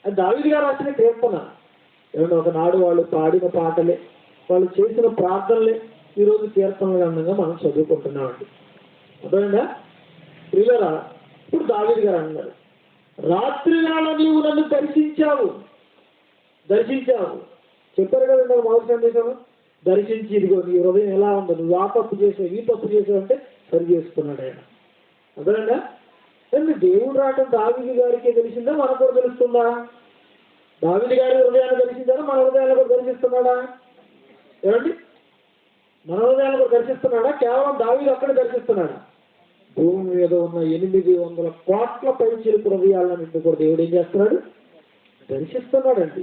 అది దావీదు గారు రాసిన కీర్తన. ఏమన్నా ఒకనాడు వాళ్ళు పాడిన పాటలే, వాళ్ళు చేసిన ప్రార్థనలే ఈరోజు కీర్తనల గ్రంథంగా మనం చదువుకుంటున్నామండి. అర్థమైందా? ప్రియులారా, ఇప్పుడు దావీదు గారు అన్నారు, రాత్రి వేళ నీవు నన్ను దర్శించావు. చెప్పారు కదండి మొదటి సందేశం. దర్శించి ఇదిగో నీ హృదయం ఎలా ఉందో, నువ్వు ఆ తప్పు చేసావు ఈ తప్పు చేసావు అంటే సరి చేసుకున్నాడు ఆయన. అర్థమైందా? దేవుడు రావటం దావీదు గారికి తెలిసిందా, మనకు కూడా తెలుస్తుందా? దావీదు గారి హృదయాన్ని దర్శించారా, మన హృదయాన్ని కూడా దర్శిస్తున్నాడా? ఏమండి మన హృదయాన్ని కూడా దర్శిస్తున్నాడా? కేవలం దావీదు అక్కడ దర్శిస్తున్నాడా? భూమి మీద ఉన్న 800 కోట్ల పైచిలుకు హృదయాలన్నింటినీ కూడా దేవుడు ఏం చేస్తున్నాడు? దర్శిస్తున్నాడండి.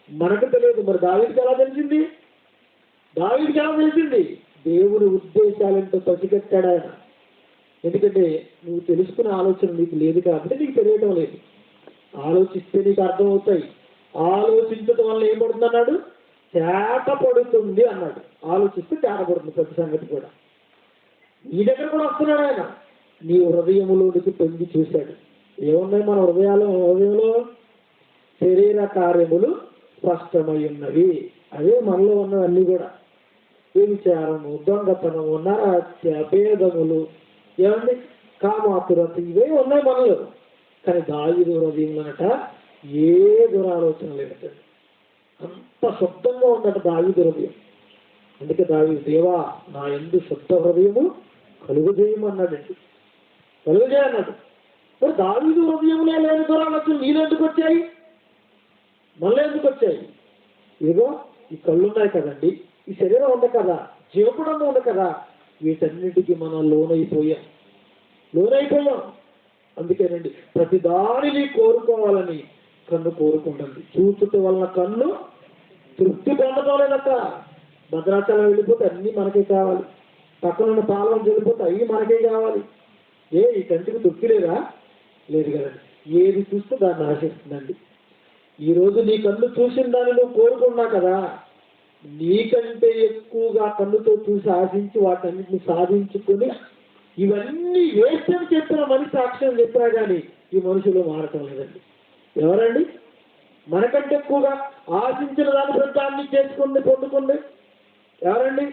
మనకు తెలియదు. మరి దావీదుకి ఎలా తెలిసింది? దేవుని ఉద్దేశాలంటూ పసిగట్టాడు ఆయన. ఎందుకంటే నువ్వు తెలుసుకునే ఆలోచన నీకు లేదు కాబట్టి నీకు తెలియటం లేదు. ఆలోచిస్తే నీకు అర్థమవుతాయి. ఆలోచించడం వల్ల ఏం పడుతుందన్నాడు? తేట పడుతుంది అన్నాడు. ఆలోచిస్తే తేట పడుతుంది ప్రతి సంగతి కూడా. నీ దగ్గర కూడా వస్తున్నాడు ఆయన. నీ హృదయములోనికి పొంగి చూశాడు. ఏమున్నాయి మన హృదయంలో? శరీర కార్యములు స్పష్టమై ఉన్నవి. అదే మనలో ఉన్నవన్నీ కూడా. వ్యభిచారము, దొంగతనము, నరహత్య, భేదములు, ఏమండి కామాతురత, ఇవే ఉన్నాయి మనలో. కానీ దావీదు హృదయంలోనట ఏ దురాలోచన లేదట. అంత శుద్ధంగా ఉందట దావీదు హృదయం. అందుకే దావీదు, దేవా నా యందు శుద్ధ హృదయము కలుగజేయమన్నాడండి. కలుగజేయన్నాడు. మరి దావీదు హృదయంలో లేని దురాలోచనలు నీళ్ళు ఎందుకు వచ్చాయి? మళ్ళీ ఎందుకు వచ్చాయి? ఏదో ఈ కళ్ళున్నాయి కదండి, ఈ శరీరం ఉంది కదా, జీవపడంగా ఉంది కదా, వీటన్నిటికీ మనం లోనైపోయాం. అందుకేనండి ప్రతి దానిని కోరుకోవాలని కన్ను కోరుకుంటుంది. చూచుట వలన కన్ను తృప్తి పొందడం లేదట. భద్రాచలం వెళ్ళిపోతే అన్నీ మనకే కావాలి. పక్కనున్న పాలం చెల్లిపోతే అవి మనకే కావాలి. ఈ కంటికి తృప్తి లేదా? లేదు కదండి. ఏది చూస్తే దాన్ని ఆశిస్తుందండి. ఈరోజు నీ కన్ను చూసిన దాన్ని నువ్వు కోరుకున్నా కదా, నీకంటే ఎక్కువగా కన్నుతో చూసి ఆశించి వాటన్నిటిని సాధించుకొని ఇవన్నీ వేస్ట్ అని చెప్పిన మనిషి సాక్ష్యం చెప్పినా కానీ ఈ మనుషులు మారటం లేదండి. ఎవరండి? మనకంటే ఎక్కువగా ఆశించిన దాని ప్రకాన్ని చేసుకుంది పొందుకుంది ఎవరండి?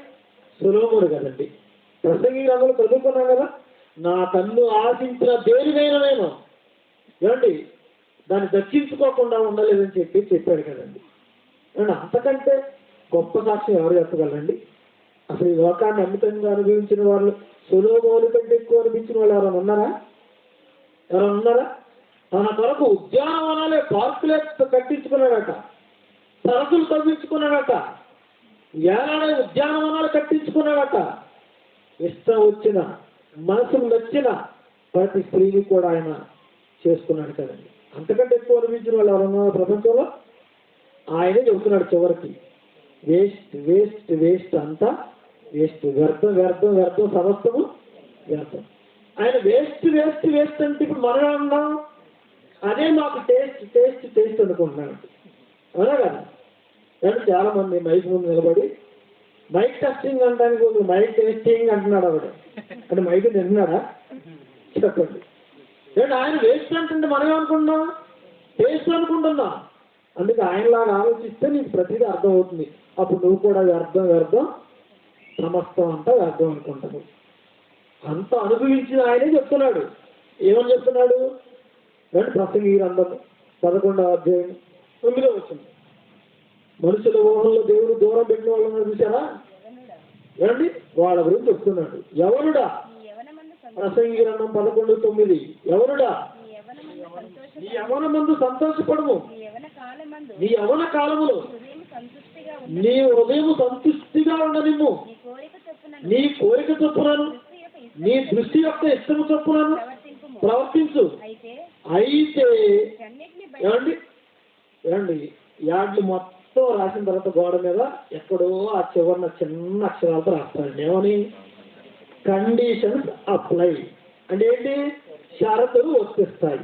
సొలొమోను కదండి. ప్రసంగి గ్రంథంలో చదువుకున్నాం కదా, నా కన్ను ఆశించిన దేనినైనా నేను ఏమండి దాన్ని దక్కించుకోకుండా ఉండలేదని చెప్పాడు కదండి. అంతకంటే గొప్ప సాక్ష్యం ఎవరు చెప్పగలరండి? అసలు ఈ లోకాన్ని అమితంగా అనుభవించిన వాళ్ళు సొలొమోను కంటే ఎక్కువ అనిపించిన వాళ్ళు ఎవరైనా ఉన్నారా? ఎవరైనా ఉన్నారా? తన కొరకు ఉద్యానవనాలే పార్కులే కట్టించుకున్నాడట, సరస్సులు తవ్వించుకున్నాడట, ఏనాడే ఉద్యానవనాలు కట్టించుకున్నాడట. ఇష్టం వచ్చిన మనసుకు నచ్చిన ప్రతి స్త్రీని కూడా ఆయన చేసుకున్నాడు కదండి. అంతకంటే ఎక్కువ అనిపించిన వాళ్ళు ఎవరన్నా ప్రపంచంలో? ఆయనే చెబుతున్నాడు చివరికి, వేస్ట్ వేస్ట్ వేస్ట్ అంతా వేస్ట్, వ్యర్థం వ్యర్థం వ్యర్థం సమస్తము వ్యర్థం. ఆయన వేస్ట్ వేస్ట్ వేస్ట్ అంటే ఇప్పుడు మనం అన్నాం అదే మాకు టేస్ట్ టేస్ట్ టేస్ట్ అనుకుంటున్నాడు. అవునా కదా? అంటే చాలా మంది మైక్ ముందు నిలబడి మైక్ టెస్టింగ్ అంటానికి మైక్ టేస్టింగ్ అంటున్నాడు ఆవిడ. అంటే మైక్ తింటున్నాడా? చెప్పండి. అంటే ఆయన వేస్ట్ అంటే మనం ఏమనుకుంటున్నాం? టేస్ట్ అనుకుంటున్నాం. అందుకే ఆయనలాగా ఆలోచిస్తే నీకు ప్రతిదీ అర్థం అవుతుంది. అప్పుడు నువ్వు కూడా వ్యర్థం వ్యర్థం సమస్తం అంతా వ్యర్థం అనుకుంటావు. అంత అనుభవించిన ఆయనే చెప్తున్నాడు. ఏమని చెప్తున్నాడు? ప్రసంగి గ్రంథం 11వ అధ్యాయం 9వ వచనం. మనుషుల ఊహల్లో దేవుడు దూరం పెట్టిన వాళ్ళని చూసారా? ఏమండి వాళ్ళ గురించి చెప్తున్నాడు. ఎవరుడా? ప్రసంగి గ్రంథం 11:9. ఎవరుడా? నీ యవ్వన మందు సంతోషపడము, నీ యవ్వన కాలములో నీ హృదయం సంతుష్టిగా ఉండనిమ్ము, నీ కోరిక చొప్పునను నీ దృష్టి యొక్క ఇష్టము చొప్పునను ప్రవర్తించు. అయితే ఏమండి ఏమండి యాడ్లు మొత్తం రాసిన తర్వాత గోడ మీద ఎక్కడో ఆ చివరిన చిన్న అక్షరాలతో రాస్తాడు. ఏమని? Conditions apply. అంటే ఏంటి? షరతులు వర్తిస్తాయి.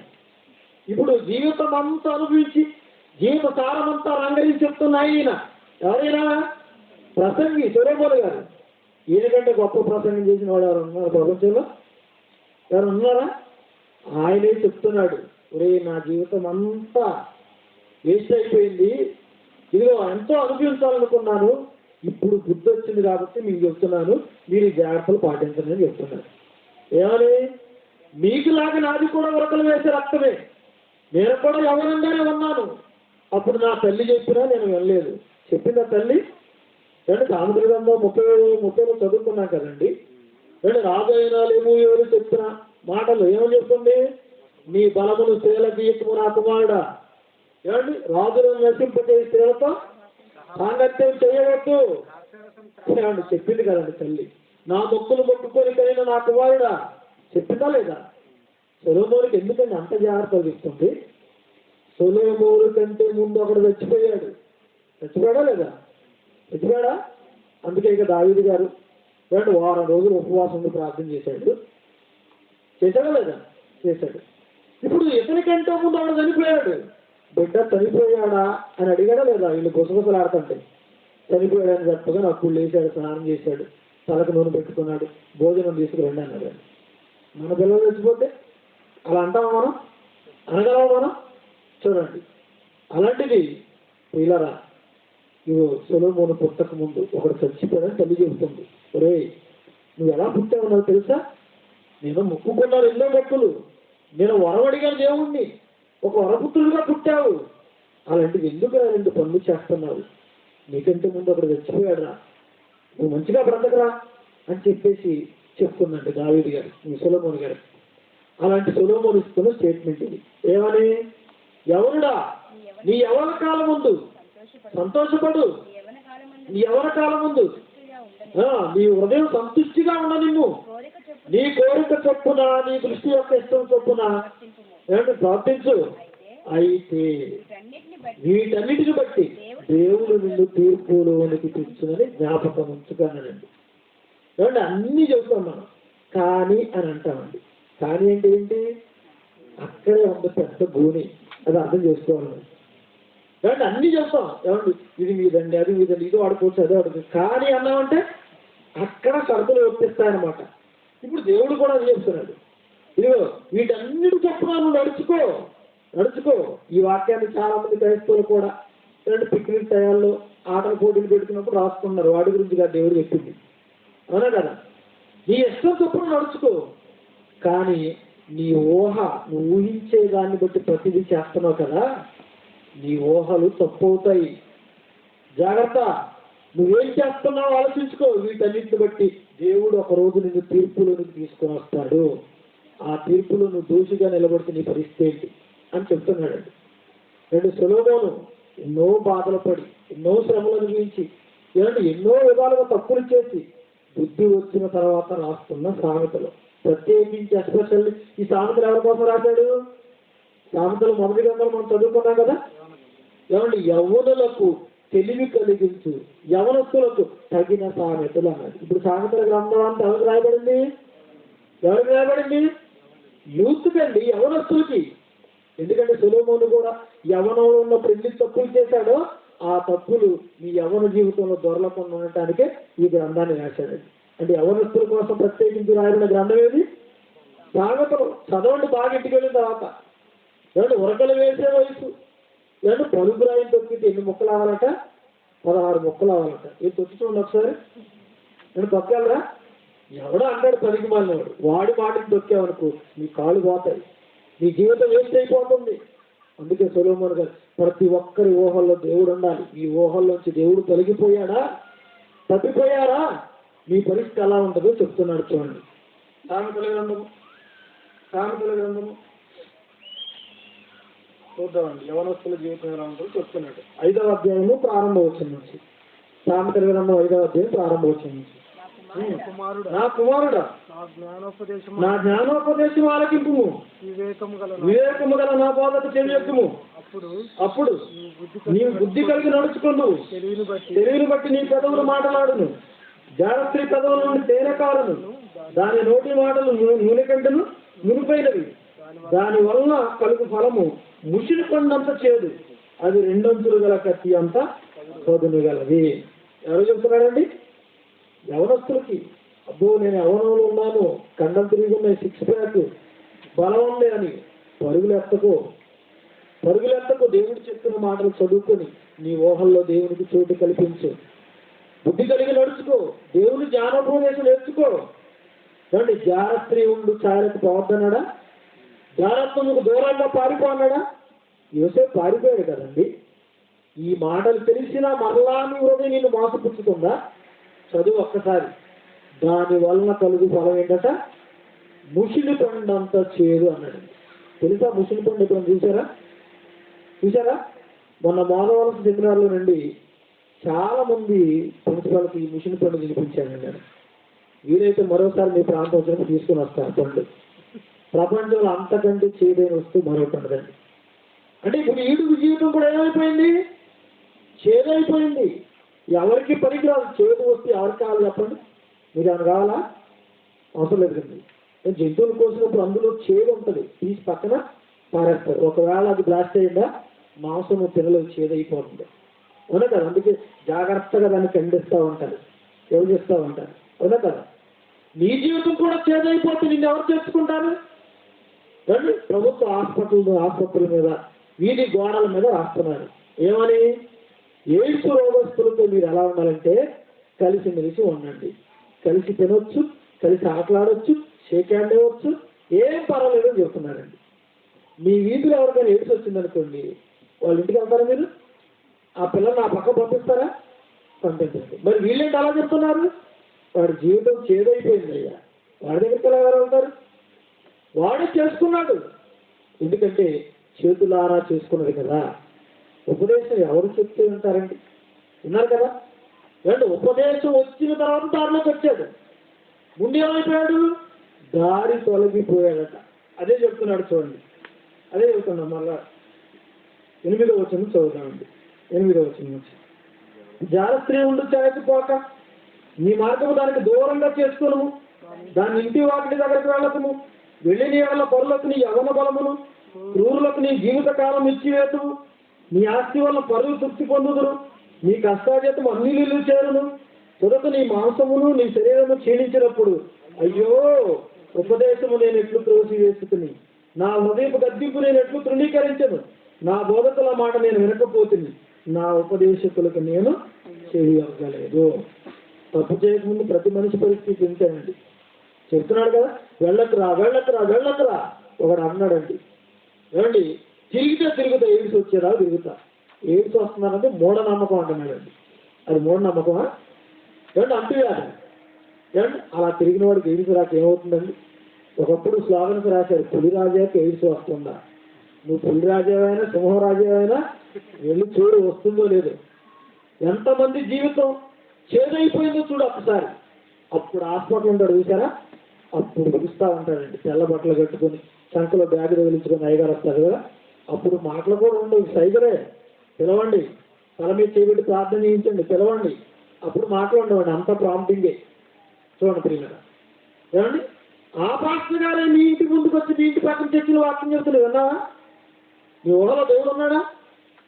ఇప్పుడు జీవితం అంతా అనుభవించి జీవిత సారమంతా రంగరించి చెప్తున్నాయి ఈయన. ఎవరైనా? ప్రసంగి సొలొమోను గారు. ఈయనకంటే గొప్ప ప్రసంగం చేసిన వాడు ఎవరు ఉన్నారు ప్రపంచంలో? ఎవరు ఉన్నారా? ఆయనే చెప్తున్నాడు, ఒరే నా జీవితం అంతా వేస్ట్ అయిపోయింది, ఇదిగో ఎంతో అనుభవించాలనుకున్నాను, ఇప్పుడు బుద్ధి వచ్చింది కాబట్టి మీకు చెప్తున్నాను, మీరు ఈ జాగ్రత్తలు పాటించండి అని చెప్తున్నాడు. ఏమని? మీకులాగా నాది కూడా ఉరకలు వేసే రక్తమే, నేను కూడా యవ్వనంగానే ఉన్నాను. అప్పుడు నా తల్లి చెప్పినా నేను వినలేదు. చెప్పిందా తల్లి? అంటే సామెతల గ్రంథం 30లో చదువుకున్నాం కదండి. అంటే రాజైనాలేమో ఎవరు చెప్పిన మాటలు ఏమని చెప్తుంది? నీ బలమును స్త్రీలకు ఇచ్చుము నా కుమారుడా. ఏమండి? రాజులను నశింపజే స్త్రీలతో సాంగత్యం చేయవద్దు ఏమండి చెప్పింది కదండి తల్లి. నా మొక్కులు మొక్కుకొని కలిగిన నా కుమారుడా చెప్పిందా లేదా? సొలొమోనుకి ఎందుకంటే అంత జాగ్రత్తగా చెప్తుంది? సొలొమోను కంటే ముందు ఒకడు చచ్చిపోయాడు. చచ్చిపోయాడా లేదా? చచ్చిపోయాడా? అందుకే ఇక దావీదు గారు ఏమంటే వారం రోజులు ఉపవాసం ప్రార్థన చేశాడు. చేశాడా లేదా? చేశాడు. ఇప్పుడు ఇతనికంటే ముందు ఆవిడ చనిపోయాడు. బిడ్డ చనిపోయాడా అని అడిగాడా లేదా? వీళ్ళు గుసగుసలు ఆడుతుంటే చనిపోయాడని చెప్పగా అప్పుడు లేచాడు, స్నానం చేశాడు, తలకు నూనె పెట్టుకున్నాడు, భోజనం తీసుకురండి అన్నాడు. మన పిల్లలు చచ్చిపోతే అలా అంటామా మనం? అనగలమా మనం? చూడండి, అలాంటిది పిల్లరా ఇవో సొలొమోను పుట్టక ముందు ఒకడు చచ్చిపోయాడని తల్లి చెబుతుంది. ఒరే నువ్వు ఎలా పుట్టావు నాకు తెలుసా? నేను మొక్కుకున్నాను ఎన్నో మొక్కులు, నేను వరవడిగాను దేవుణ్ణి, ఒక వరపుత్రుడిగా పుట్టావు, అలాంటిది ఎందుకు రెండు పనులు చేస్తున్నావు? నీకంటే ముందు ఒకడు చచ్చిపోయాడురా, నువ్వు మంచిగా బ్రతకరా అని చెప్పేసి చెప్తుందండి దావీదు గారు ఈ సొలొమోను గారు. అలాంటి సొలొమోను ఇస్తున్న స్టేట్మెంట్ ఇది. ఏమని? ఎవరుడా నీ యవ్వన కాలం ముందు సంతోషపడు, నీ యవ్వన కాలం ముందు నీ హృదయం సంతుష్టిగా ఉండనిమ్ము, నీ కోరిక చొప్పున నీ దృష్టి యొక్క ఇష్టం చొప్పున ఏమంటే ప్రార్థించు. అయితే వీటన్నిటిని బట్టి దేవుడు నిన్ను తీర్పులోనికి తెచ్చునని జ్ఞాపకం ఉంచుకున్నానండి. ఏమంటే అన్నీ చెబుతాం మనం, కానీ అని అంటామండి. కానీ అంటే ఏంటి? అక్కడే ఉంది పెద్ద గోని, అది అర్థం చేసుకోవాలి. ఏమంటే అన్నీ చెప్తాం, ఏమండి ఇది మీదండి, అది మీదండి, ఇది వాడుకోవచ్చు, అది వాడుకోవచ్చు, కానీ అన్నామంటే అక్కడ షరతులు వర్తిస్తాయన్నమాట. ఇప్పుడు దేవుడు కూడా అది చెప్తున్నాడు, ఇదిగో వీటన్నిటి చొప్పున నువ్వు నడుచుకో. ఈ వాక్యాన్ని చాలా మంది క్రైస్తవులు కూడా పిక్నిక్ టయాల్లో ఆటల పోటీలు పెట్టుకున్నప్పుడు రాసుకున్నారు, వాటి గురించి కాదు దేవుడు చెప్పింది, అవునా కదా? నీ ఇష్టం చొప్పున నడుచుకో, కానీ నీ ఊహ, నువ్వు ఊహించే దాన్ని బట్టి ప్రతిదీ చేస్తున్నావు కదా, నీ ఊహలు తప్పు అవుతాయి. జాగ్రత్త, నువ్వేం చేస్తున్నావు ఆలోచించుకో. వీటన్నిటిని బట్టి దేవుడు ఒక రోజు నిన్ను తీర్పులోనికి తీసుకొని వస్తాడు. ఆ తీర్పులో నువ్వు దోషిగా నిలబడితే నీ పరిస్థితి ఏంటి అని చెప్తున్నాడండి. రెండు సొలొమోను ఎన్నో బాధలు పడి, ఎన్నో శ్రమలు అనుభవించి, ఏమంటే ఎన్నో విధాలుగా తప్పులు చేసి బుద్ధి వచ్చిన తర్వాత రాస్తున్న సామెతలు, ప్రత్యేకించి ఎస్పెషల్లీ ఈ సామెతలు ఎవరి కోసం రాశాడు? సామెతలు మొదటి గ్రంథాలు మనం చదువుకున్నాం కదా. ఏమంటే యవ్వనులకు తెలివి కలిగించు, యవనస్తులకు తగిన సామెతలు అన్నది. ఇప్పుడు సామెతల గ్రంథం అంతా ఎవరికి రాయబడింది? యూత్కండి, యవనస్తులకి. ఎందుకంటే సొలొమోను కూడా యవనంలో ఉన్నప్పుడు ఎన్ని తప్పులు చేశాడో ఆ తప్పులు మీ యవన జీవితంలో దొరలకుండా ఉండటానికే ఈ గ్రంథాన్ని రాశాడండి. అంటే యవనస్తుల కోసం ప్రత్యేకించి రాయబడిన గ్రంథం ఏది? సామెతలు. చదవండి బాగా, ఇంటికి వెళ్ళిన తర్వాత. ఏమంటే ఉరకలు వేసే వయసు, ఏమంటే పలుపు రాయిని తొక్కితే ఎన్ని మొక్కలు అవ్వాలట? 16 మొక్కలు అవ్వాలట. ఇది తొక్కి చూడండి ఒకసారి. నేను తొక్కాలరా? ఎవడో అంటాడు పనికి మాలినవాడు, వాడి మాటకి తొక్కావనుకో నీ కాళ్ళు పోతాయి, నీ జీవితం వేస్ట్ అయిపోతుంది. అందుకే సొలొమోను గారు, ప్రతి ఒక్కరి ఊహల్లో దేవుడు ఉండాలి. ఈ ఊహల్లోంచి దేవుడు తొలగిపోయాడా, తప్పిపోయారా, మీ పరిస్థితి ఎలా ఉంటుందో చెప్తున్నాడు. చూడండి, సామెతల గ్రంథము చూద్దామండి. యవనస్తుల జీవితం ఎలా ఉంటుందో చెప్తున్నాడు. 5వ అధ్యాయము ప్రారంభవచనం నుంచి. సామెతల గ్రంథం 5వ అధ్యాయం ప్రారంభవచనం నుంచి. నా కుమారుడా, నా జ్ఞానోపదేశం ఆలకింపు, వివేకము గల నా బోధకు చెవియొక్కుము. అప్పుడు నీవు బుద్ధి కలిగి నడుచుకుందు, తెలివిని బట్టి నీ పెదవులు మాటలాడును. జారస్త్రీ పెదవుల నుండి తేనె కారును, దాని నోటి మాటలు నూనె కంటను నునుపైనవి. దాని వలన కలుగు ఫలము ముషిని కొండంత చేదు, అది 2 అంచులు గల కత్తి అంత పదును గలది. ఎవరు చెప్తున్నారండి? యవనస్తులకి. అబ్బో నేను యవనంలో ఉన్నాను, కండం తిరిగి ఉన్నాయి, 6 ప్యాక్, బలం ఉంది అని పరుగులెత్తకు. దేవుడు చెప్పిన మాటలు చదువుకొని నీ ఊహల్లో దేవునికి చోటు కల్పించు. బుద్ధి కలిగి నడుచుకో, దేవుని జ్ఞానోపదేశం నేర్చుకో. రండి, జారస్త్రీ ఉండు ఛాయలకు పోవద్దన్నాడా? జారత్వముకు దూరంగా పారిపోన్నాడా? యోసేపు పారిపోయాడు కదండి. ఈ మాటలు తెలిసినా మరలా నీ హృదయం నిన్ను మోసపుచ్చుకుందా? చదువు ఒక్కసారి. దాని వలన కలుగు ఫలం ఏంటట? ముషిని పండంత చేదు అన్నాడు. తెలుసా ముషిని పండు ఎప్పుడు చూసారా? మొన్న మానవలస సెమినార్లో నుండి చాలా మంది ప్రిన్సిపాల్కి ముషిని పండు తినిపించానండి నేను. వీలైతే మరోసారి మీ ప్రాంతం వచ్చినప్పుడు తీసుకుని వస్తారు పండు. ప్రపంచంలో అంతకంటే చేదైన వస్తువు మరొకటి ఉండదండి. అంటే ఇప్పుడు ఈడుగు జీవితం కూడా ఏమైపోయింది? చేదైపోయింది. ఎవరికి పనికిరాదు. చేదు వస్తే ఎవరికి కావాలి చెప్పండి? మీరు ఏమైనా కావాలా? అవసరం లేదు కదండి. జంతువులు కోసినప్పుడు అందులో చేదు ఉంటుంది, తీసి పక్కన పారేస్తారు. ఒకవేళ అది బ్లాస్ట్ అయిందా మాంసం తినలేదు, చేదైపోతుంది, అవునా కదా? అందుకే జాగ్రత్తగా దాన్ని ఖండిస్తూ ఉంటారు, ఎవరు చేస్తూ ఉంటారు, అవునా కదా? నీ జీవితం కూడా చేదైపోతే నిన్ను ఎవరు తెచ్చుకుంటారు? రండి, ప్రభుత్వ ఆసుపత్రుల మీద, వీధి గోడల మీద రాస్తున్నారు. ఏమని? ఎయిడ్స్ రోగస్తులతో మీరు ఎలా ఉండాలంటే కలిసిమెలిసి ఉండండి, కలిసి తినొచ్చు, కలిసి ఆటలాడవచ్చు, షేక్ హ్యాండ్ ఇవ్వచ్చు, ఏం పర్వాలేదని చెప్తున్నారండి. మీ వీధిలో ఎవరికైనా ఎయిడ్స్ వచ్చిందనుకోండి, వాళ్ళ ఇంటికి వెళ్తారా మీరు? ఆ పిల్లల్ని ఆ పక్క పంపిస్తారా? పంపించండి. మరి వీళ్ళేంటి అలా చెప్తున్నారు? వాడి జీవితం చేదైపోయింది అయ్యా, వాడి దగ్గరికి ఎలా వెళ్తారు? వాడే చేసుకున్నాడు. ఎందుకంటే చేతులారా చేసుకున్నది కదా. ఉపదేశం ఎవరు చెప్తూ ఉంటారండి? ఉన్నారు కదా. అంటే ఉపదేశం వచ్చిన తర్వాత దారిలోకి వచ్చాడు, ముందు ఏమైపోయాడు? దారి తొలగిపోయాడట. అదే చెప్తున్నాడు చూడండి, అదే చెప్తున్నాం. మళ్ళా 8వ వచనం చదువుతామండి. 8వ వచనం నుంచి, జారస్త్రీ ఉండు ఛాయకు పోక నీ మార్గము దానికి దూరంగా చేసుకును, దాని ఇంటి వాకిటి దగ్గరకు వెళ్ళకము, వెళ్ళిన ఏళ్ళ పరులకు నీ యవన బలమును, క్రూరులకు నీ జీవిత కాలం ఇచ్చివేతువు, నీ ఆస్తి వల్ల పరువు తృప్తి పొందుదురు, నీ కష్టాజీతం అన్ని నీళ్ళు చేరును, తొలుత నీ మాంసమును నీ శరీరము క్షీణించినప్పుడు అయ్యో ఉపదేశము నేను ఎట్లు త్రోసి వేసుకుని, నా హృదయపు గద్దింపు నేను ఎట్లు తృణీకరించను, నా బోధకుల మాట నేను వినకపోతుంది, నా ఉపదేశకులకు నేను చేయగలేదు. తప్పు చేయకముందు ప్రతి మనిషి పరిస్థితి ఇంతేనండి. చెప్తున్నాడు కదా, వెళ్ళకురా వెళ్ళకురా వెళ్ళకురా. ఒకడు అన్నాడండి, ఏమండి తిరుగుతా ఎయిడ్స్ వచ్చేదా తిరుగుతా. ఎయిడ్స్ వస్తున్నారంటే మూఢనమ్మకం అంటున్నాడండి. అది మూఢనమ్మకమా? ఏమంటే అంటువ్యాధి. ఏమంటే అలా తిరిగిన వాడికి ఎయిడ్స్ రాక ఏమవుతుందండి? ఒకప్పుడు స్లోగన్స్ రాశారు, పులి రాజాకి ఎయిడ్స్ వస్తుందా. నువ్వు పులి రాజావైనా సింహరాజావైనా వెళ్ళి చూడు వస్తుందో లేదో. ఎంతమంది జీవితం చేదైపోయిందో చూడు ఒకసారి. అప్పుడు హాస్పిటల్ ఉంటాడు చూసారా, అప్పుడు పిలుస్తా ఉంటాడండి తెల్ల బట్టలు కట్టుకొని, సంఖలో బ్యాగ్ తగిలించుకొని అయ్యగారు వస్తారు కదా. అప్పుడు మాటలు కూడా ఉండవు, సైగలే. పిలవండి, తల మీద చేయబెట్టి ప్రార్థన చేయించండి, పిలవండి. అప్పుడు మాటలు ఉండవండి, అంత ప్రాంప్టింగే. చూడండి ప్రియులారా, ఏమండి ఆ పాస్టర్ గారే నీ ఇంటి ముందుకు వచ్చి నీ ఇంటి పక్కన చర్చిలో వాక్యం చెప్తున్నాడు, విన్నావా? నీ ఊహలో దేవుడు ఉన్నాడా?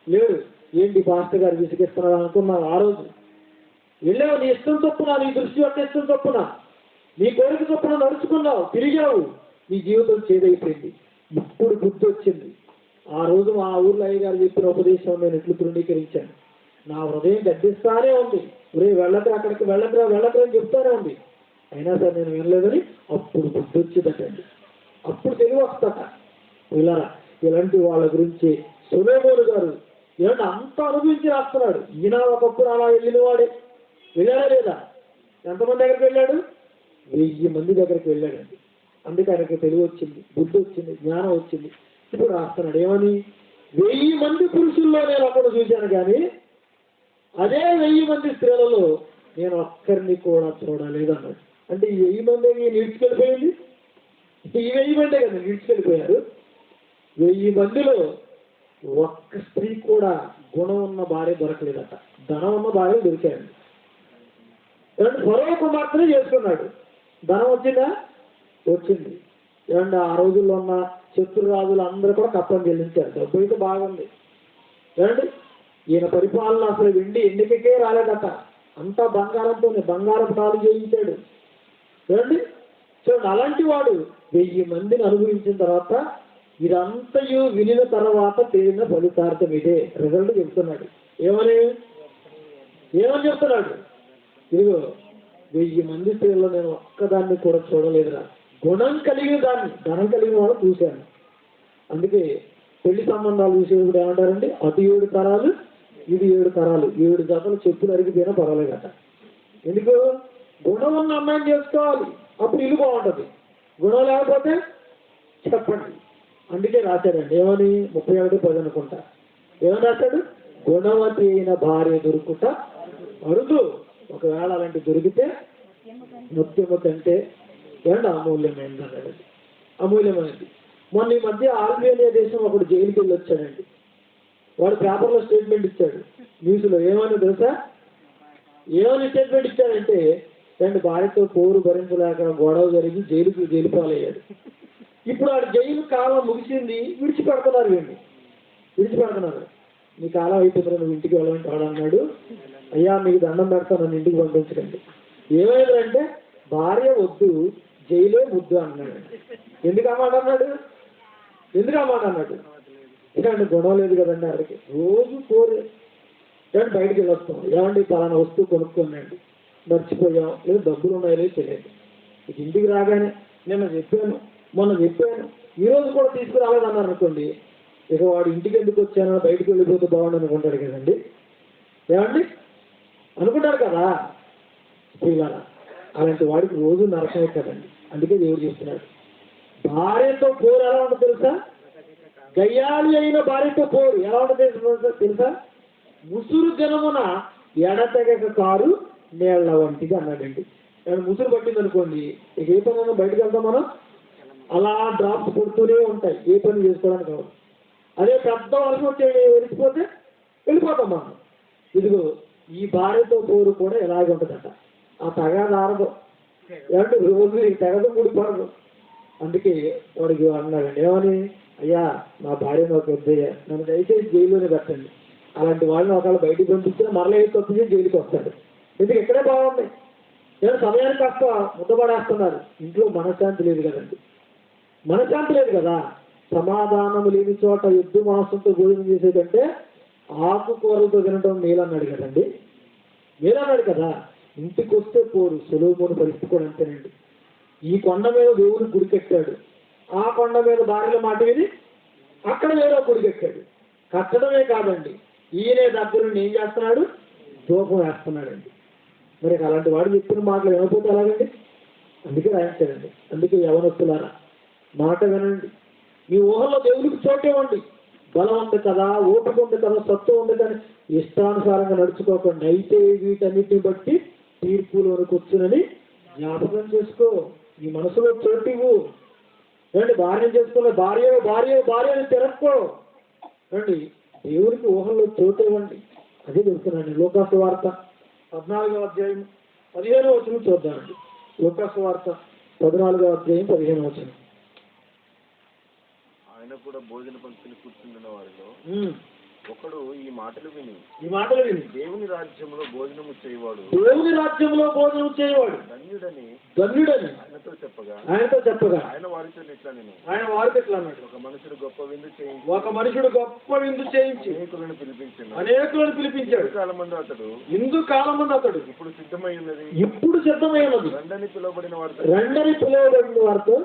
లేడు. ఏంటి పాస్టర్ గారు విసిగిస్తున్నాడు అనుకున్నావు ఆ రోజు. వెళ్ళావు నీ ఇష్టం చొప్పున, నీ దృష్టి యొక్క ఇష్టం చొప్పున, నీ కోరిక చొప్పున నడుచుకున్నావు, తిరిగావు, నీ జీవితం చేదైపోయింది. ఇప్పుడు బుద్ధి వచ్చింది. ఆ రోజు మా ఊర్లో అయ్యగారు చెప్పిన ఉపదేశం నేను ఎట్లు తృణీకరించాను. నా హృదయం గద్దిస్తానే ఉంది, ఒరే వెళ్ళకరా అక్కడికి, వెళ్ళకరా వెళ్ళకరా అని చెప్తానే ఉంది. అయినా సరే నేను వినలేదని అప్పుడు బుద్ధి వచ్చిందటండి. అప్పుడు తెలివి వస్తట. ఇలా ఇలాంటి వాళ్ళ గురించి సొలొమోను గారు ఏమంటే అంత అనుభవించి రాస్తున్నాడు. ఈయన ఒకప్పుడు అలా వెళ్ళిన వాడే. వెళ్ళాడా లేదా? ఎంతమంది దగ్గరికి వెళ్ళాడు? 1000 మంది దగ్గరికి వెళ్ళాడండి. అందుకే ఆయనకి తెలివి వచ్చింది, బుద్ధి వచ్చింది, జ్ఞానం వచ్చింది. ఇప్పుడు రాస్తున్నాడు ఏమని, 1000 మంది పురుషుల్లో నేను ఒకడు చూశాను కానీ అదే 1000 మంది స్త్రీలలో నేను ఒక్కరిని కూడా చూడలేదు అన్నాడు. అంటే ఈ 1000 మంది నిడిచికెళ్ళిపోయింది, ఈ 1000 మందే కదా నిడిచికెళ్ళిపోయారు. 1000 మందిలో ఒక్క స్త్రీ కూడా గుణం ఉన్న భార్య దొరకలేదట, ధనం ఉన్న భార్య దొరికాయండి. ఫరో కుమార్తెనే చేసుకున్నాడు. ధనం వచ్చిందా? వచ్చింది. ఏమంటే ఆ రోజుల్లో ఉన్న శత్రురాజులు అందరూ కూడా కప్పం చెల్లించారు. డబ్బు అయితే బాగుంది. ఏమండి ఈయన పరిపాలన అసలు వెండి ఎన్నికకే రాలేదట, అంతా బంగారంతోనే, బంగారం తాళు చేయించాడు. ఏమండి చూడండి, అలాంటి వాడు 1000 మందిని అనుభవించిన తర్వాత ఇదంతయు వినిన తర్వాత తేలిన ఫలితార్థం ఇదే రిజల్ట్ చెప్తున్నాడు. ఏమని చెప్తున్నాడు? ఇదిగో 1000 మంది స్త్రీల్లో నేను ఒక్కదాన్ని కూడా చూడలేదురా. గుణం కలిగిన దాన్ని, ధనం కలిగిన వాళ్ళు చూశాను. అందుకే పెళ్లి సంబంధాలు చూసేప్పుడు ఏమంటారండి, అటు 7 తరాలు ఇది 7 తరాలు, 7 జతలు చెప్పులు అరిగిపోయినా పర్వాలేదట. ఎందుకు? గుణం ఉన్న అమ్మాయిని చేసుకోవాలి, అప్పుడు ఇల్లు బాగుంటుంది. గుణం లేకపోతే చెప్పండి. అందుకే రాశాడండి ఏమని, 31:10 అనుకుంటా. ఏమని రాశాడు? గుణవతి అయిన భార్య దొరుకుట అరుదు, ఒకవేళ అలాంటి దొరికితే ముత్యము కంటే ఏమంటే అమూల్యమైనది అన్నాడు. అమూల్యమైనది. మొన్న ఈ మధ్య ఆల్బేనియా దేశం ఒకడు జైలుకి వెళ్ళి వచ్చాడండి. వాడు పేపర్లో స్టేట్మెంట్ ఇచ్చాడు, న్యూస్లో. ఏమని తెలుసా? ఏమని స్టేట్మెంట్ ఇచ్చాడంటే, రెండు భార్యతో పోరు భరించలేక గొడవ జరిగి జైలు పాలయ్యాడు. ఇప్పుడు ఆడు జైలు కాలం ముగిసింది, విడిచిపెడుతున్నారు. విడిచిపెడుతున్నారు. నీ కాలం అయిపోతుంది, నువ్వు ఇంటికి వెళ్ళమంటే వాడు అన్నాడు, అయ్యా మీకు దండం పెడతాను, నన్ను ఇంటికి పంపించకండి. ఏమైందంటే భార్య వద్దు, జైలే ముద్దు అన్నాడు. ఎందుకు అన్నమాట అన్నాడు? ఎందుకంటే గుణం లేదు కదండి ఆడికి. రోజు పోరే. ఏమంటే బయటకు వెళ్ళొస్తాం, ఏమండి పలానా వస్తువు కొనుక్కోండి, మర్చిపోయాం, లేదా డబ్బులు ఉన్నాయో లేదు తెలియదు. ఇంటికి రాగానే నేను చెప్పాను, మొన్న చెప్పాను, ఈరోజు కూడా తీసుకురాలేదన్నారు అనుకోండి, ఇక వాడు ఇంటికి ఎందుకు వచ్చానో బయటకు వెళ్ళిపోతే బాగుండు అనుకుంటాడు కదండి. ఏమండి అనుకుంటారు కదా పిల్లల. అలాంటి వాడికి రోజు నరకమే కదండి. అందుకే దేవుడు చెప్తున్నాడు, భార్యతో పోరు ఎలా ఉంటుంది తెలుసా? గయ్యాళి అయిన భార్యతో పోరు ఎలా ఉంటుంది తెలుసా? ముసురు జనమున ఎడతెగక కారు నీళ్ల వంటిది అన్నాడండి. ముసురు పట్టింది అనుకోండి, ఇక ఏ పని బయటకు వెళ్తాం మనం, అలా డ్రాప్స్ కొడుతూనే ఉంటాయి, ఏ పని చేసుకోవడానికి కావాలి. అదే పెద్ద వర్షం వచ్చే వెళ్ళిపోతాం మనం. ఇదిగో ఈ భార్యతో పోరు కూడా ఎలాగే ఉంటుందట. ఆ తగాద ఆరదు. ఏమంటే రోజు ఈ తెగదు ముడిపడదు. అందుకే వాడికి అన్నాడండి ఏమని, అయ్యా నా భార్య నాకు వద్దయ్యా, నన్ను దయచేసి జైల్లోనే పెట్టండి. అలాంటి వాళ్ళని ఒకవేళ బయటికి పంపించినా మరలా వచ్చి జైలుకి వస్తాడు. ఎందుకు ఇక్కడే బాగుంది, నేను సమయానికి కాస్త ముద్దపడేస్తున్నారు. ఇంట్లో మనశ్శాంతి లేదు కదండి, మనశ్శాంతి లేదు కదా. సమాధానం లేని చోట ఎద్దు మాంసంతో భోజనం చేసేదంటే ఆకుకూరలతో తినడం మేలన్నాడు కదండి, మేలన్నాడు కదా. ఇంటికి వస్తే పోరు. సొలొమోను పరిస్థితి కూడా అంతేనండి. ఈ కొండ మీద దేవుడు గుడి కట్టాడు, ఆ కొండ మీద భార్యల మాట విని అక్కడ వేరే గుడి కట్టాడు. కట్టడమే కాదండి, ఈయనే దగ్గరుండి ఏం చేస్తున్నాడు, ధూపం వేస్తున్నాడండి. మరి అలాంటి వాడు చెప్పిన మాటలు వినకపోతే ఎలాగండి? అందుకే రాయించాడండి. అందుకే యవనస్తులారా మాట వినండి, మీ ఊహల్లో దేవుడికి చోటివ్వండి. బలం ఉంది కదా, ఓపిక ఉంది కదా, సత్తు ఉంది కానీ ఇష్టానుసారంగా నడుచుకోకండి. అయితే వీటన్నిటిని బట్టి తీర్పులోనికి వచ్చునని జ్ఞాపకం చేసుకో. ఈ మనసులో చోటివ్వు. రండి, భార్యను చేసుకున్న భార్య భార్య భార్యను తిరక్కో. రండి, దేవుడికి ఊహల్లో చోటు ఇవ్వండి. అదే చెప్తున్నాను. లూకాసు వార్త 14వ అధ్యాయం 15వ వచనం చూద్దామండి. లూకాసు వార్త 14వ అధ్యాయం 15వ వచనం. ఆయన కూడా భోజన పంక్తిని కూర్చుంటున్న వారిలో ఒకడు ఈ మాటలు విని దేవుని రాజ్యంలో భోజనము చేయవాడు ధన్యుడని ఆయనతో చెప్పగా ఆయన వారితో ఇట్లా అన్నాడు, ఒక మనుషుడు గొప్ప విందు చేయించి అనేకులను పిలిపించాడు. ఇందు కాలమందు అతడు ఇప్పుడు సిద్ధమై ఉన్నది రండని పిలువబడిన వారితో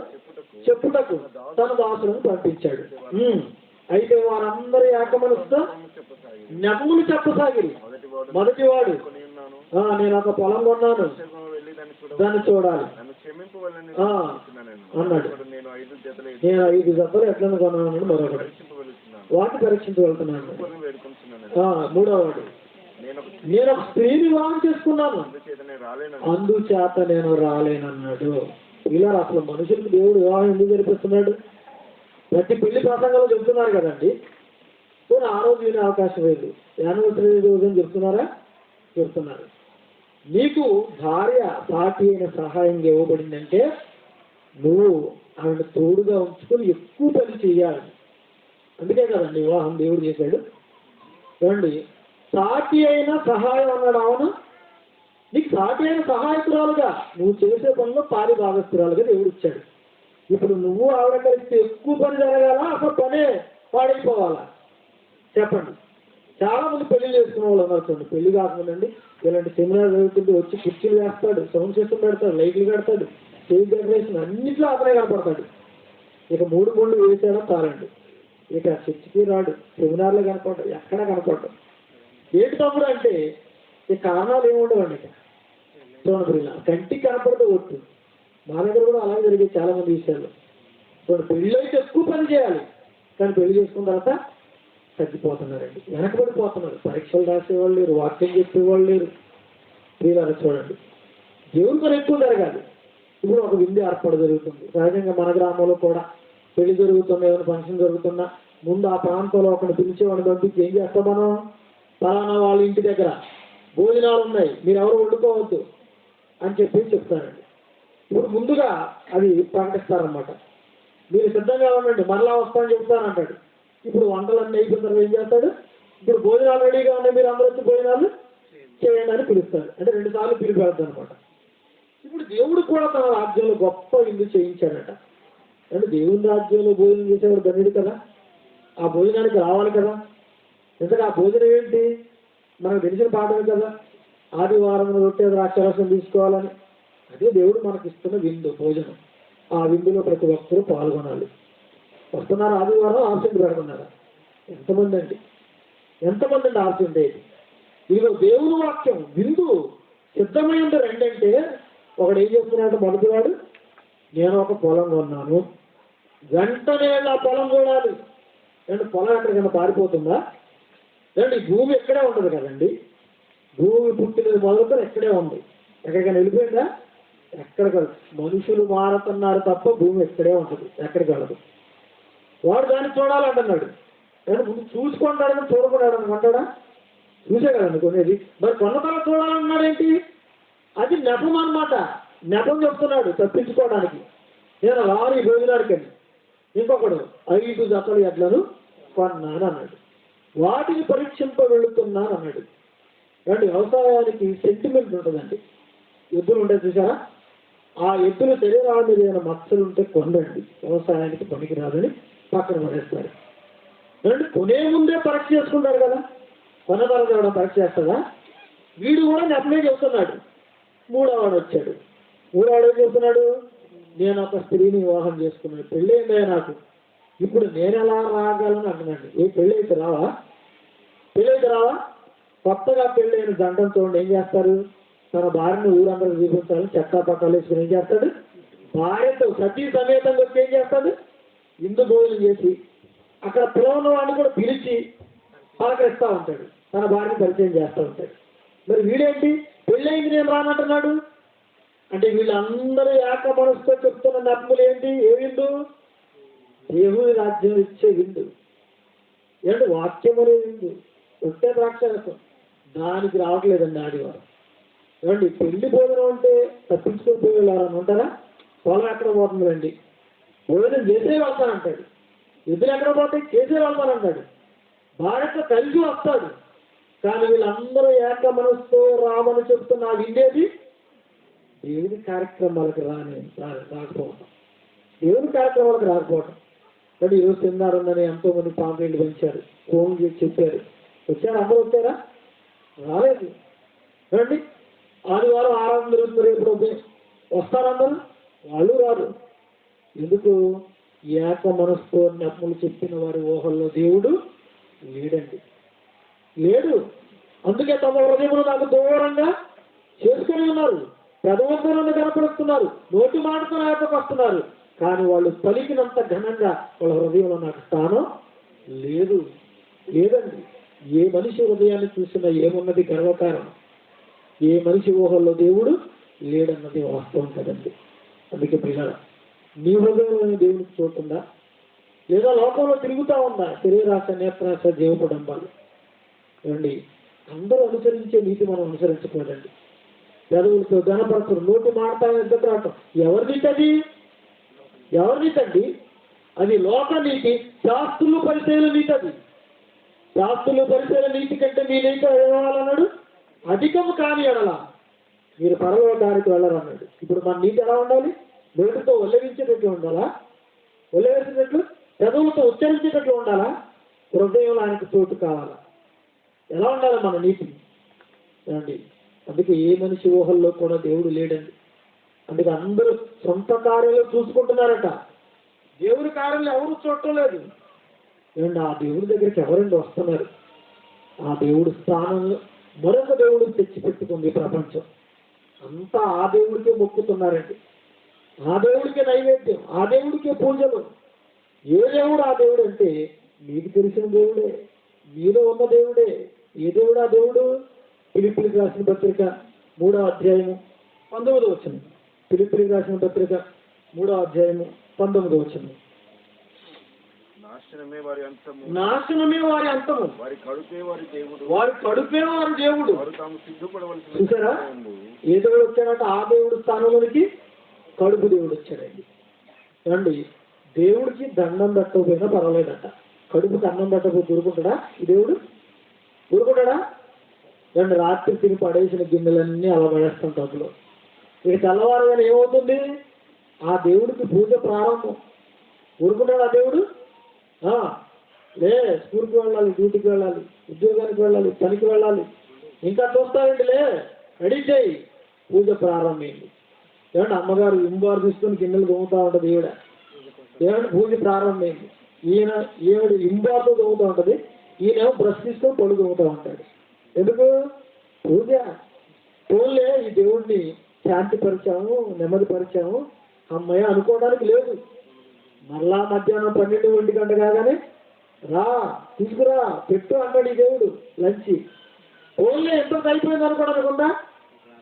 చెప్పుటకు తన దాసులను పంపించాడు. అయితే వారందరి ఏకమనసుతో నెపములు చెప్పసాగిరి. మొదటివాడు, నేను ఒక పొలం కొన్నాను, దాన్ని చూడాలి అన్నాడు. నేను 5 జతలు ఎట్లను కొన్నాను. మరొకడు, వాటి పరీక్షించి వెళ్తున్నాను. మూడవవాడు, నేను ఒక స్త్రీని వివాహం చేసుకున్నాను, అందుచేత నేను రాలేనన్నాడు. ఇలా అసలు మనుషులకు దేవుడు వివాహం ఎందుకు జరిపిస్తున్నాడు? ప్రతి పెళ్లి ప్రసంగంలో చెప్తున్నారు కదండి. పోనీ ఆ రోజు వినే అవకాశం లేదు, యానివర్సరీ రోజు చెప్తున్నారు. నీకు భార్య సాటి అయిన సహాయంగా ఇవ్వబడిందంటే నువ్వు ఆమెను తోడుగా ఉంచుకొని ఎక్కువ పని చేయాలి. అందుకే కదండి వివాహం దేవుడు చేశాడు. చూడండి, సాటి అయిన సహాయం అన్నాడు. అవును, నీకు సాటి అయిన సహాయకురాలుగా నువ్వు చేసే పనిలో పాలి భాగస్తురాలుగా దేవుడు ఇచ్చాడు. ఇప్పుడు నువ్వు ఆవిడ కలిసి ఎక్కువ పని జరగాల, అసలు పనే పాడైపోవాలా? చెప్పండి. చాలా మంది పెళ్లి చేసుకున్న వాళ్ళు ఉన్నారు. చూడండి, పెళ్లి కాకముందండి ఇలాంటి సెమినార్ జరుగుతుంటే వచ్చి కుర్చీలు వేస్తాడు, సౌండ్ సిస్టమ్ పెడతాడు, లైట్లు పెడతాడు, స్టేజ్ డెకరేషన్ అన్నింటిలో అతనే కనపడతాడు. ఇక 3 ముళ్ళు వేసాడో చాలండి, ఇక చర్చికి రాడు, సెమినార్లో కనపడ్డాడు, ఎక్కడ కనపడ్డాడు. ఏంటి తమ్ముడు అంటే ఈ కారణాలు ఏముండవండి. ఇక చూడండి, కంటికి కనపడితే వద్దు. మా దగ్గర కూడా అలాగే జరిగే చాలా మంది విషయాలు. చూడండి, పెళ్ళి అయితే ఎక్కువ పని చేయాలి, కానీ పెళ్లి చేసుకున్న తర్వాత తగ్గిపోతున్నారండి, వెనకబడిపోతున్నారు. పరీక్షలు రాసేవాళ్ళు లేరు, వాక్యం చెప్పేవాళ్ళు లేరు. వీళ్ళని చూడండి, దేవుని పని ఎక్కువ జరగాలి. ఇప్పుడు ఒక విందు ఏర్పాటు జరుగుతుంది. సహజంగా మన గ్రామంలో కూడా పెళ్లి జరుగుతున్నా, ఏమైనా ఫంక్షన్ జరుగుతున్నా ముందు ఆ ప్రాంతంలో ఒకటి పిలిచేవాడిని పంపించి ఏం చేస్తాం మనం, ఫలానా వాళ్ళ ఇంటి దగ్గర భోజనాలు ఉన్నాయి, మీరు ఎవరు వండుకోవద్దు అని చెప్తానండి. ఇప్పుడు ముందుగా అది ప్రకటిస్తారనమాట. మీరు సిద్ధంగా ఉండండి, మరలా వస్తామని చెప్తానంటాడు. ఇప్పుడు వంటలన్నీ అయిపోయిన తర్వాత ఏం చేస్తాడు, ఇప్పుడు భోజనాలు రెడీగా ఉన్నాయి, మీరు అందరూ వచ్చి భోజనాలు చేయండి అని పిలుస్తాడు. అంటే 2 సార్లు పిలిపెడతాడు అనమాట. ఇప్పుడు దేవుడు కూడా తన రాజ్యంలో గొప్ప విందు చేయించాడట. అంటే దేవుని రాజ్యంలో భోజనం చేసేవాడు ధన్యుడు కదా, ఆ భోజనానికి రావాలి కదా. ఎందుకంటే ఆ భోజనం ఏంటి, మనకు తెలిసిన పాఠమే కదా, ఆదివారం రొట్టె ద్రాక్షారసం తీసుకోవాలని. అదే దేవుడు మనకి ఇస్తున్న విందు, భోజనం. ఆ విందులో ప్రతి ఒక్కరూ పాల్గొనాలి. వస్తున్నారు ఆదివారం, ఆబ్సెంట్ పెడుతున్నారా? ఎంతమంది అండి ఆబ్సెంట్ అయ్యేది? ఇదిగో దేవుని వాక్యం విందు సిద్ధమైంది. రెండంటే ఒకడు ఏం చెప్తున్నాడు, మొదటివాడు నేను ఒక పొలం కొన్నాను, వెంటనే ఆ పొలం కొనాలి. అంటే పొలం ఎక్కడికైనా పారిపోతుందా? రండి, భూమి ఎక్కడే ఉంటుంది కదండి. భూమి పుట్టినది మొదలుకొని ఎక్కడే ఉంది, ఎక్కడికైనా వెళ్ళిపోయిందా? ఎక్కడ కలదు. మనుషులు మారుతున్నారు తప్ప భూమి ఎక్కడే ఉంటుంది, ఎక్కడికి వెళ్ళదు. వాడు దాన్ని చూడాలంటున్నాడు. కానీ ముందు చూసుకుంటాడని చూడకూడదని అంటాడా? చూసే కదండి కొనేది. మరి కొన్న తర్వాత చూడాలన్నాడు ఏంటి? అది నెపం అన్నమాట. నెపం చెప్తున్నాడు తప్పించుకోవడానికి. నేను రాని భోజనానికండి. ఇంకొకడు 5 జతల ఎడ్లను కొన్నాను అన్నాడు. వాటిని పరీక్షింప వెళుతున్నాను అన్నాడు. అంటే వ్యవసాయానికి సెంటిమెంట్ ఉంటుందండి. ఎద్దులు ఉంటాయి చూసారా? ఆ ఎద్దుల శరీరాల మీద ఏమైనా మచ్చలు ఉంటే కొనండి, వ్యవసాయానికి పనికిరాదని పక్కన పడేస్తారు. అంటే కొనే ముందే పరీక్ష చేసుకుంటారు కదా, కొన్న తర్వాత ఎవడ పరీక్ష చేస్తాడా? వీడు కూడా నెపమే చెబుతున్నాడు. మూడోవాడు వచ్చాడు. మూడోవాడు ఏం చెబుతున్నాడు? నేను ఒక స్త్రీని వివాహం చేసుకున్నాను, పెళ్ళైందే నాకు, ఇప్పుడు నేను ఎలా రాగలను అంటున్నాడు. ఏ పెళ్ళైతే రావా? పెళ్ళైతే రావా? కొత్తగా పెళ్ళైన జంటను చూడండి ఏం చేస్తారు? తన భార్యను ఊరందరూ చూపించాలని చెత్తా పట్టాలు వేసుకుని ఏం చేస్తాడు? భార్యతో సతీ సమేతంగా వచ్చి ఏం చేస్తాడు? ఇందు భోజనం చేసి అక్కడ పిలవన్న వాడిని కూడా పిలిచి పలకరిస్తూ ఉంటాడు, తన భార్యను పరిచయం చేస్తూ ఉంటాడు. మరి వీడేంటి పెళ్ళైంది నేను రానంటున్నాడు అంటే? వీళ్ళందరూ ఏక మనసుతో చెప్తున్న నప్పులు ఏంటి? ఏ విందు? దేవుని రాజ్యం ఇచ్చే విందు ఏంటి? వాక్యం అనే విందు. ఒట్టే ద్రాక్షరసం దానికి రావట్లేదండి ఆదివారం. ఏమండి పెళ్లి భోజనం అంటే తప్పించుకొని పోయి వెళ్ళారని ఉంటారా? పొలం ఎక్కడ పోతుందండి, భోజనం చేసే వెళ్తానంటాడు. ఎదురు ఎక్కడ పోతే చేసే వెళ్తానంటాడు. భార్యతో కలిసి వస్తాడు. కానీ వీళ్ళందరూ ఏక మనసుతో రామని చెప్తున్న ఆ విండేది దేవుని కార్యక్రమాలకు రాకపోవటం. దేవుని కార్యక్రమాలకు రాకపోవటం. కానీ ఈరోజు తిన్నారని ఎంతో మంది పాంప్లెట్లు పెంచారు, ఫోన్ చేసి చెప్పారు. వచ్చారు? అందరూ వచ్చారా? రాలేదు. రండి ఆదివారం ఆరాధన జరుగుతుంది, రేపు వస్తారందరూ? వాళ్ళు రాదు. ఎందుకు? ఏక మనసుతో నెప్పులు చెప్పిన వారి ఊహల్లో దేవుడు లేడండి, లేడు. అందుకే తమ హృదయములు నాకు దూరంగా చేసుకుని ఉన్నారు, పెదవంతలను కనపడుతున్నారు, నోటి మాటతో నాయకు వస్తున్నారు, కానీ వాళ్ళు పలికినంత ఘనంగా వాళ్ళ హృదయంలో నాకు స్థానం లేదు. లేదండి. ఏ మనిషి హృదయాన్ని చూసినా ఏమున్నది గర్వకారణం. ఏ మనిషి ఊహల్లో దేవుడు లేడన్నది వాస్తవం కదండి. అందుకే పిల్లల నీ హృదయంలోని దేవుడికి చూస్తుందా? లేదా లోకంలో తిరుగుతూ ఉందా శరీరాశ, నేత్రాశ, జీవపడంబాలు? ఏమండి అందరూ అనుసరించే నీతి మనం అనుసరించకూడదండి. పెదవులతో ఘనపరచరు, నోటి మాడతా ఎందుకు రావటం ఎవరి నీతి? అది ఎవరి నీతి అండి? అది లోక నీతి, శాస్త్రులు పరిచయాల నీతి. అది శాస్త్రులు పరిచయాల నీతి కంటే మీ నీతి ఏమన్నాడు? అధికము కాని ఎడల మీరు పరలోకానికి వెళ్ళరన్నాడు. ఇప్పుడు మన నీతి ఎలా ఉండాలి? నోటితో ఉల్లవించేటట్లు ఉండాలా? ఉల్లవేసేటట్లు పెదవులతో ఉచ్చరించేటట్లు ఉండాలా? హృదయంలో ఆయనకు చోటు కావాలా? ఎలా ఉండాలి మన నీతి? ఏమండి అందుకే ఏ మనిషి ఊహల్లో కూడా దేవుడు లేడండి. అందుకే అందరూ సొంత కార్యాలు చూసుకుంటున్నారట, దేవుడి కార్యాలు ఎవరు చూడటం లేదు. ఏమండి ఆ దేవుడి దగ్గరికి ఎవరండి వస్తున్నారు? ఆ దేవుడి స్థానంలో మరొక దేవుడిని తెచ్చిపెట్టుకుంది ప్రపంచం అంతా. ఆ దేవుడికే మొక్కుతున్నారండి, ఆ దేవుడికే నైవేద్యం, ఆ దేవుడికే పూజలు. ఏ దేవుడు ఆ దేవుడు అంటే మీకు తెలిసిన దేవుడే, మీలో ఉన్న దేవుడే. ఏ దేవుడు ఆ దేవుడు? ఫిలిప్పీలకు రాసిన పత్రిక 3వ అధ్యాయము 19వ వచనం. ఫిలిప్పీలకు రాసిన పత్రిక 3వ అధ్యాయము 19వ వచనం. నాశనమే వారి అంతము, నాశనమే వారి అంతము, వారి కడుపే వారి దేవుడు, వారి కడుపే వారి దేవుడు. వారు తాము సిద్ధపడవలసిన. చూసారా? ఏ దేవుడు వచ్చాడంట? ఆ దేవుడు స్థానంలోనికి కడుపు దేవుడు వచ్చాడండి. ఏమండి దేవుడికి దండం పెట్టకపోయినా పర్వాలేదట, కడుపుకి అన్నం పెట్టకపోతే ఊరుకుంటాడా ఈ దేవుడు? ఊరుకుంటాడా? ఏమండి రాత్రి తిని పడేసిన గిన్నెలన్నీ అలా పడేస్తాం తప్పులో. ఇక తెల్లవారుగా ఏమవుతుంది? ఆ దేవుడికి పూజ ప్రారంభం. ఊరుకుంటాడు ఆ దేవుడు? లే స్కూల్కి వెళ్ళాలి, డ్యూటీకి వెళ్ళాలి, ఉద్యోగానికి వెళ్ళాలి, పనికి వెళ్ళాలి, ఇంకా చూస్తారండి, లే రెడీ చేయి, పూజ ప్రారంభమైంది. ఏమంటే అమ్మగారు ఇంబారు తీసుకొని గిన్నెలు దొంగతూ ఉంటుంది, ఏమంటే పూజ ప్రారంభమైంది. ఈవిడ ఇంబార్తో దొంగతూ ఉంటుంది, ఈయనేమో బ్రష్ తీసుకొని పొడి దొంగతూ ఉంటాడు. ఎందుకు? పూజ. పూలే ఈ దేవుడిని శాంతిపరిచాము, నెమ్మదిపరిచాము, అమ్మయ్య అనుకోవడానికి లేదు. మరలా మధ్యాహ్నం 12-1 గంట కాగానే రా తీసుకురా పెట్టు అంటాడు ఈ దేవుడు లంచ్. ఓన్లీ ఎంత అయిపోయింది అనుకోవడానికి ఉందా?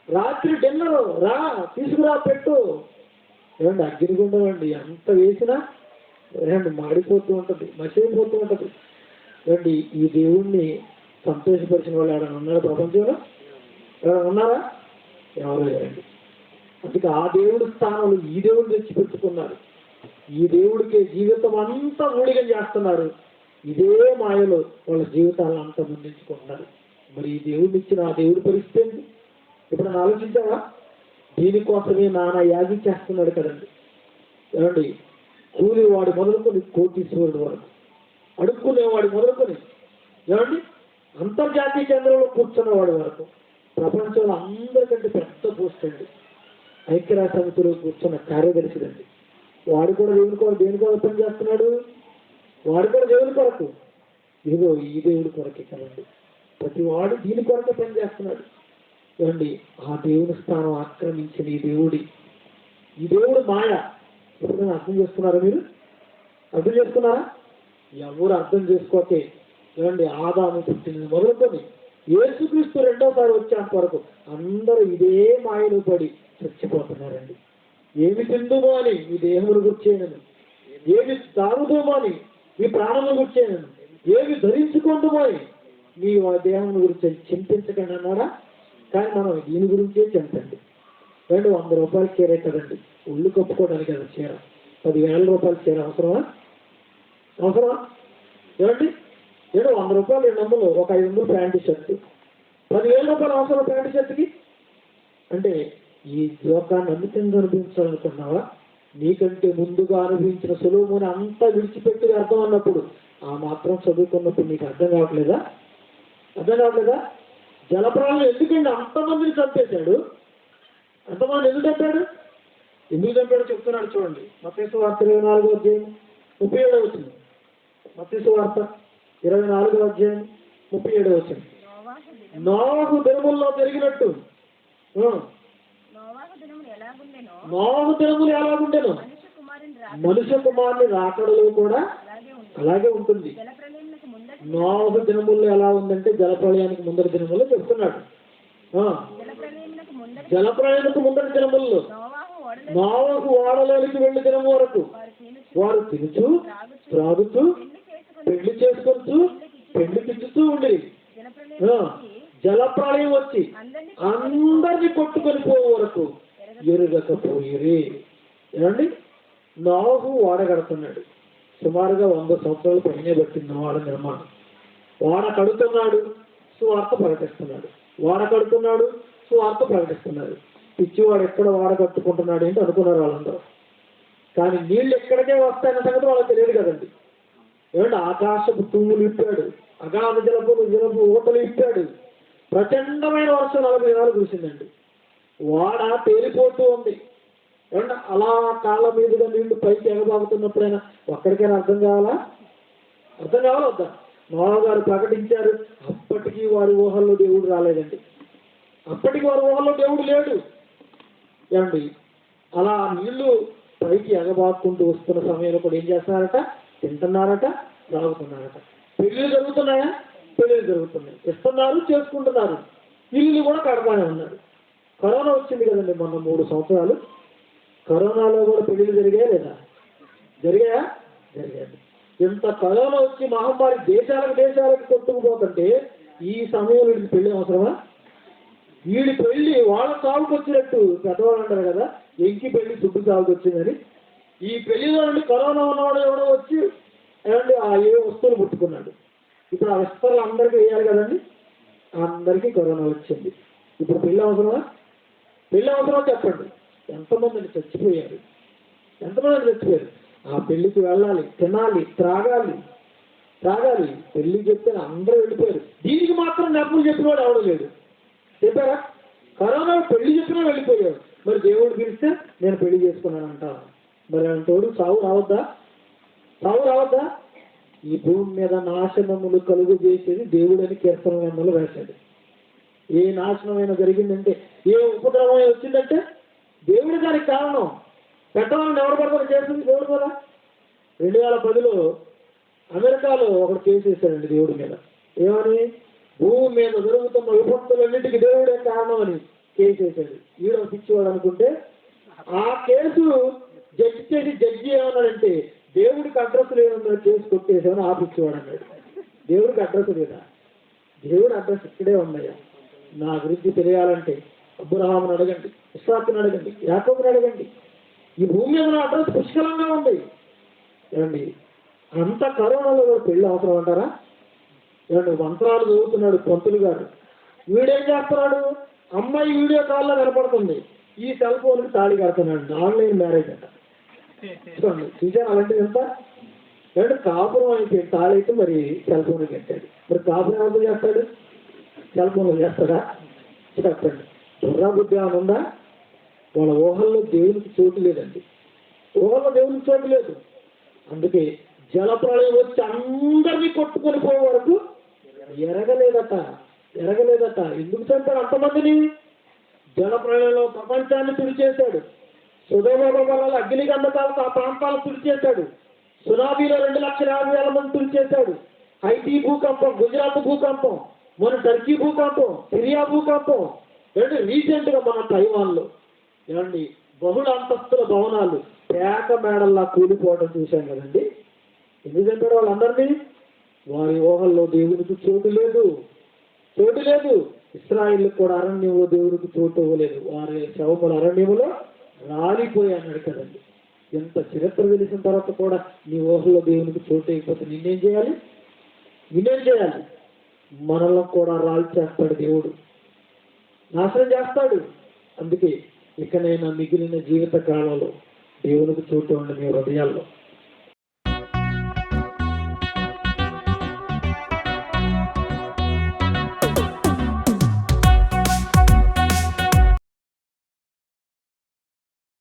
రాత్రి డిన్నర్ రా తీసుకురా పెట్టు. ఏమండి అగ్గిరిగుండం అండి, అంత వేసినా ఏమండి మాడిపోతూ ఉంటుంది, మసిపోతూ ఉంటుంది. ఏమండి ఈ దేవుణ్ణి సంతోషపరిచిన వాళ్ళు ఎవరైనా ఉన్నారా ప్రపంచంలో? ఎవరైనా ఉన్నారా? ఎవరు లేరండి. అందుకే ఆ దేవుడి స్థానంలో ఈ దేవుడు తెచ్చిపెట్టుకున్నారు. ఈ దేవుడికి జీవితం అంతా ఊడిగం చేస్తున్నారు. ఇదే మాయలో వాళ్ళ జీవితాలను అంతా ముందుంచుకుంటున్నారు. మరి ఈ దేవుడిని ఇచ్చిన ఆ దేవుడి పరిస్థితి ఏంటి? ఇప్పుడు నన్ను ఆలోచించావా? దీనికోసమే నాన్న యాగి చేస్తున్నాడు కదండి. ఏమండి, కూలివాడు మొదలుకొని కోటీశ్వరుడు వరకు, అడుక్కునేవాడు మొదలుకొని, ఏమండి అంతర్జాతీయ కేంద్రంలో కూర్చున్నవాడి వరకు, ప్రపంచంలో అందరికంటే పెద్ద పోస్ట్ అండి, ఐక్యరాజ్య సమితిలో కూర్చున్న కార్యదర్శి అండి. వాడు కూడా దేవుని కొరకు దేని కొరకు పని చేస్తున్నాడు? వాడు కూడా దేవుని కొరకు, ఇదిగో ఈ దేవుడి కొరకే కదండి. ప్రతి వాడు దీని కొరకే పని చేస్తున్నాడు. ఏమండి, ఆ దేవుని స్థానం ఆక్రమించిన ఈ దేవుడు మాయ. ఎప్పుడైనా అర్థం చేసుకున్నారా? మీరు అర్థం చేసుకున్నారా? ఎవరు అర్థం చేసుకోకే. ఏమండి, ఆదాము పుట్టినది మొదలుకొని యేసుక్రీస్తు రెండోసారి వచ్చేంత వరకు అందరూ ఇదే మాయలో పడి చచ్చిపోతున్నారండి. ఏమి తిందుమో అని ఈ దేహమును గుర్చేయను, ఏమి తాగుదమో అని మీ ప్రాణమును గుర్చేయను, ఏమి ధరించుకుందుమో అని మీ దేహమును గురించి చింతించకండి అన్నారా? కానీ మనం దీని గురించే చింతండి. 100 రూపాయలు చీరే కదండి, ఒళ్ళు కప్పుకోవడానికి అది చీర. 10,000 రూపాయల చీర అవసరమా? ఏమండి, 100 రూపాయలు 200, ఒక 500 ప్యాంటు షర్టు, 10,000 రూపాయలు అవసరం ప్యాంటు షర్ట్కి అంటే ఈ లోకాన్ని అమితంగా అనుభవించాలనుకున్నావా? నీకంటే ముందుగా అనుభవించిన సొలొమోను అంతా విడిచిపెట్టి అర్థం అన్నప్పుడు ఆ మాత్రం చదువుకున్నప్పుడు నీకు అర్థం కావట్లేదా? జలప్రాణులు ఎందుకండి అంతమందిని చంపేశాడు? అంతమంది ఎందుకు చంపాడు చెప్తున్నాడు చూడండి. మత్తయి సువార్త 24వ అధ్యాయం 37వ వచనం. మత్తయి సువార్త 24వ అధ్యాయం 37వ వచనం. నోవహు దినముల్లో జరిగినట్టు నోవహు దినములు ఎలాగుండెనో మనుష్య కుమారుని రాకడలో కూడా అలాగే ఉంటుంది. నోవహు దినముల్లో ఎలా ఉందంటే జలప్రళయానికి ముందరి దినముల్లో చెప్తున్నాడు. జలప్రళయానికి ముందరి దినముల్లో నోవహు ఓడలోనికి వెళ్ళి దినము వరకు వారు తినుచు త్రాగుతూ పెళ్లి చేసుకొచ్చు పెళ్లికిచ్చుతూ ఉండి జలప్రళయం వచ్చి అందరినీ కొట్టుకొని పోయే వరకు ఎరుగకపోయిరి. ఏమండి, నోవహు ఓడ కడుతున్నాడు. సుమారుగా 100 సంవత్సరాలు పైనే పట్టింది వాడ నిర్మాణం. వాడ కడుతున్నాడు, సువార్త ప్రకటిస్తున్నాడు. పిచ్చివాడు ఎక్కడ వాడ కట్టుకుంటున్నాడు ఏంటి అనుకున్నారు వాళ్ళందరూ. కానీ నీళ్ళు ఎక్కడికే వస్తాయన్న సంగతి వాళ్ళకి తెలియదు కదండి. ఏమంటే ఆకాశపు తూములు ఇప్పాడు, అగాధ జలపు ఊటలు ఇప్పాడు. ప్రచండమైన వర్షం 40 దినాలు కురిసిందండి. వాడ తేలిపోతూ ఉంది. ఏమంటే అలా కాళ్ళ మీదుగా నీళ్లు పైకి ఎగబాగుతున్నప్పుడైనా ఒక్కడికైనా అర్థం కావాలా వద్దా? నోవహు గారు ప్రకటించారు. అప్పటికీ వారి ఊహల్లో దేవుడు రాలేదండి. అప్పటికి వారి ఊహల్లో దేవుడు లేడు. ఏమండి, అలా నీళ్లు పైకి ఎగబాక్కుంటూ వస్తున్న సమయంలో కూడా ఏం చేస్తున్నారట? తింటున్నారట, తాగుతున్నారట. పెళ్ళిళ్ళు జరుగుతున్నాయా? పెళ్ళిళ్ళు జరుగుతున్నాయి. ఇస్తున్నారు, చేసుకుంటున్నారు. ఇల్లు కూడా కడతానే ఉన్నారు. కరోనా వచ్చింది కదండి మొన్న 3 సంవత్సరాలు. కరోనాలో కూడా పెళ్ళిళ్ళు జరిగాయా? జరిగాయి. ఇంత కరోనా వచ్చి మహమ్మారి దేశాలకు కొట్టుకుపోతుంటే ఈ సమయంలో వీడికి పెళ్లి అవసరమా? వీడి పెళ్లి వాళ్ళ సాగుకు వచ్చినట్టు పెద్దవాళ్ళు అంటారు కదా, ఎంకి పెళ్లి సుబ్బు సాగుకు వచ్చిందని. ఈ పెళ్లిలో నుండి కరోనా ఉన్నవాడు ఎవడో వచ్చి ఏమండి ఆ ఏ వస్తువులు పుట్టుకున్నాడు. ఇప్పుడు ఆ వస్తువులు అందరికీ వేయాలి కదండి. అందరికీ కరోనా వచ్చింది. ఇప్పుడు పెళ్లి అవసరమా చెప్పండి. ఎంతమంది చచ్చిపోయారు? ఆ పెళ్లికి వెళ్ళాలి, తినాలి, త్రాగాలి. పెళ్లి చెప్తే అందరూ వెళ్ళిపోయారు. దీనికి మాత్రం నెప్పులు చెప్పినవాడు ఎవడో లేడు. చెప్పారా? కరోనా పెళ్లి చెప్పినా వెళ్ళిపోయాడు. మరి దేవుడు పిలిస్తే నేను పెళ్లి చేసుకున్నాను అంటాను. మరి అంటోడు సావు రావద్దా? ఈ భూమి మీద నాశనములు కలుగు చేసేది దేవుడని కీర్తన గ్రంథంలో రాశాడు. ఏ నాశనమైనా జరిగిందంటే, ఏ ఉపద్రవం వచ్చిందంటే దేవుడు దానికి కారణం. పెట్టవాలని ఎవరు పడతారు చేస్తుంది దేవుడు కదా. 2010లో అమెరికాలో ఒకడు కేసు వేశాడండి దేవుడి మీద. ఏమని? భూమి మీద జరుగుతున్న విపత్తులన్నింటికి దేవుడే కారణం అని కేసు వేశాడు. ఈడో పిచ్చివాడు అనుకుంటే ఆ కేసు జడ్జి ఏమన్నాడంటే దేవుడికి అడ్రస్ లేదన్న కేసు కొట్టేసామని ఆ పిచ్చివాడు అన్నాడు. దేవుడికి అడ్రస్ లేదా? దేవుడి అడ్రస్ ఇక్కడే ఉన్నాయా? నా గురించి తెలియాలంటే అబ్రహాముని అడగండి, ఇస్సాకుని అడగండి, యాకోబుని అడగండి. ఈ భూమి మీద నా అడ్రస్ పుష్కలంగా ఉంది. ఏమండి అంత కరోనాలో కూడా పెళ్ళి అవసరం అంటారా? ఏమండి మంత్రాలు చదువుతున్నాడు పంతులు గారు, వీడేం చేస్తున్నాడు, అమ్మాయి వీడియో కాల్లో కనపడుతుంది, ఈ సెల్ ఫోన్కి తాళి కడుతున్నాడు. ఆన్లైన్ మ్యారేజ్ అంట. చూడండి చూసాను అలాంటిది ఎంత. ఏమంటే కాపురం అయితే తాళి అయితే మరి సెల్ ఫోన్ కట్టాడు. మరి కాపురం ఎవరు చేస్తాడు? సెల్ ఫోన్లో చేస్తాడా? చెప్పండి. బుర్రాబుద్ధి అని ఉందా? వాళ్ళ ఊహల్లో దేవునికి చోటు లేదండి. ఊహల్లో దేవునికి చోటు లేదు. అందుకే జలప్రళయం వచ్చి అందరినీ కొట్టుకొని పోయే వరకు ఎరగలేదట. ఎందుకు చంపారు అంతమందిని? జలప్రళయంలో ప్రపంచాన్ని తుడిచేశాడు. సుధోమోహంలో అగ్ని గంధకాలతో ఆ ప్రాంతాలను తుడిచేశాడు. సునామీలో 2,50,000 మంది తుడిచేశాడు. హైటీ భూకంపం, గుజరాత్ భూకంపం, మన టర్కీ భూకంపం, సిరియా భూకంపం, ఏమంటే రీసెంట్ గా మన తైవాన్లో ఏమండి బహుళ అంతస్తుల భవనాలు పేక మేడల్లా కూలిపోవడం చూశాం కదండి. ఎందుకు చంపారు వాళ్ళందరినీ? వారి ఊహల్లో దేవునికి చోటు లేదు. ఇశ్రాయేలుకు కూడా అరణ్యంలో దేవునికి చోటు ఇవ్వలేదు. వారి శవముల అరణ్యములో రాలిపోయి అన్నాడు కదండి. ఎంత చరిత్ర తెలిసిన తర్వాత కూడా నీ ఊహల్లో దేవునికి చోటు అయిపోతే నిన్నేం చేయాలి? మనల్ని కూడా రాలి చేస్తాడు దేవుడు, నాశనం చేస్తాడు. అందుకే ఇకనైనా మిగిలిన జీవిత కాలంలో దేవునికి చోటు ఉండి మీ హృదయాల్లో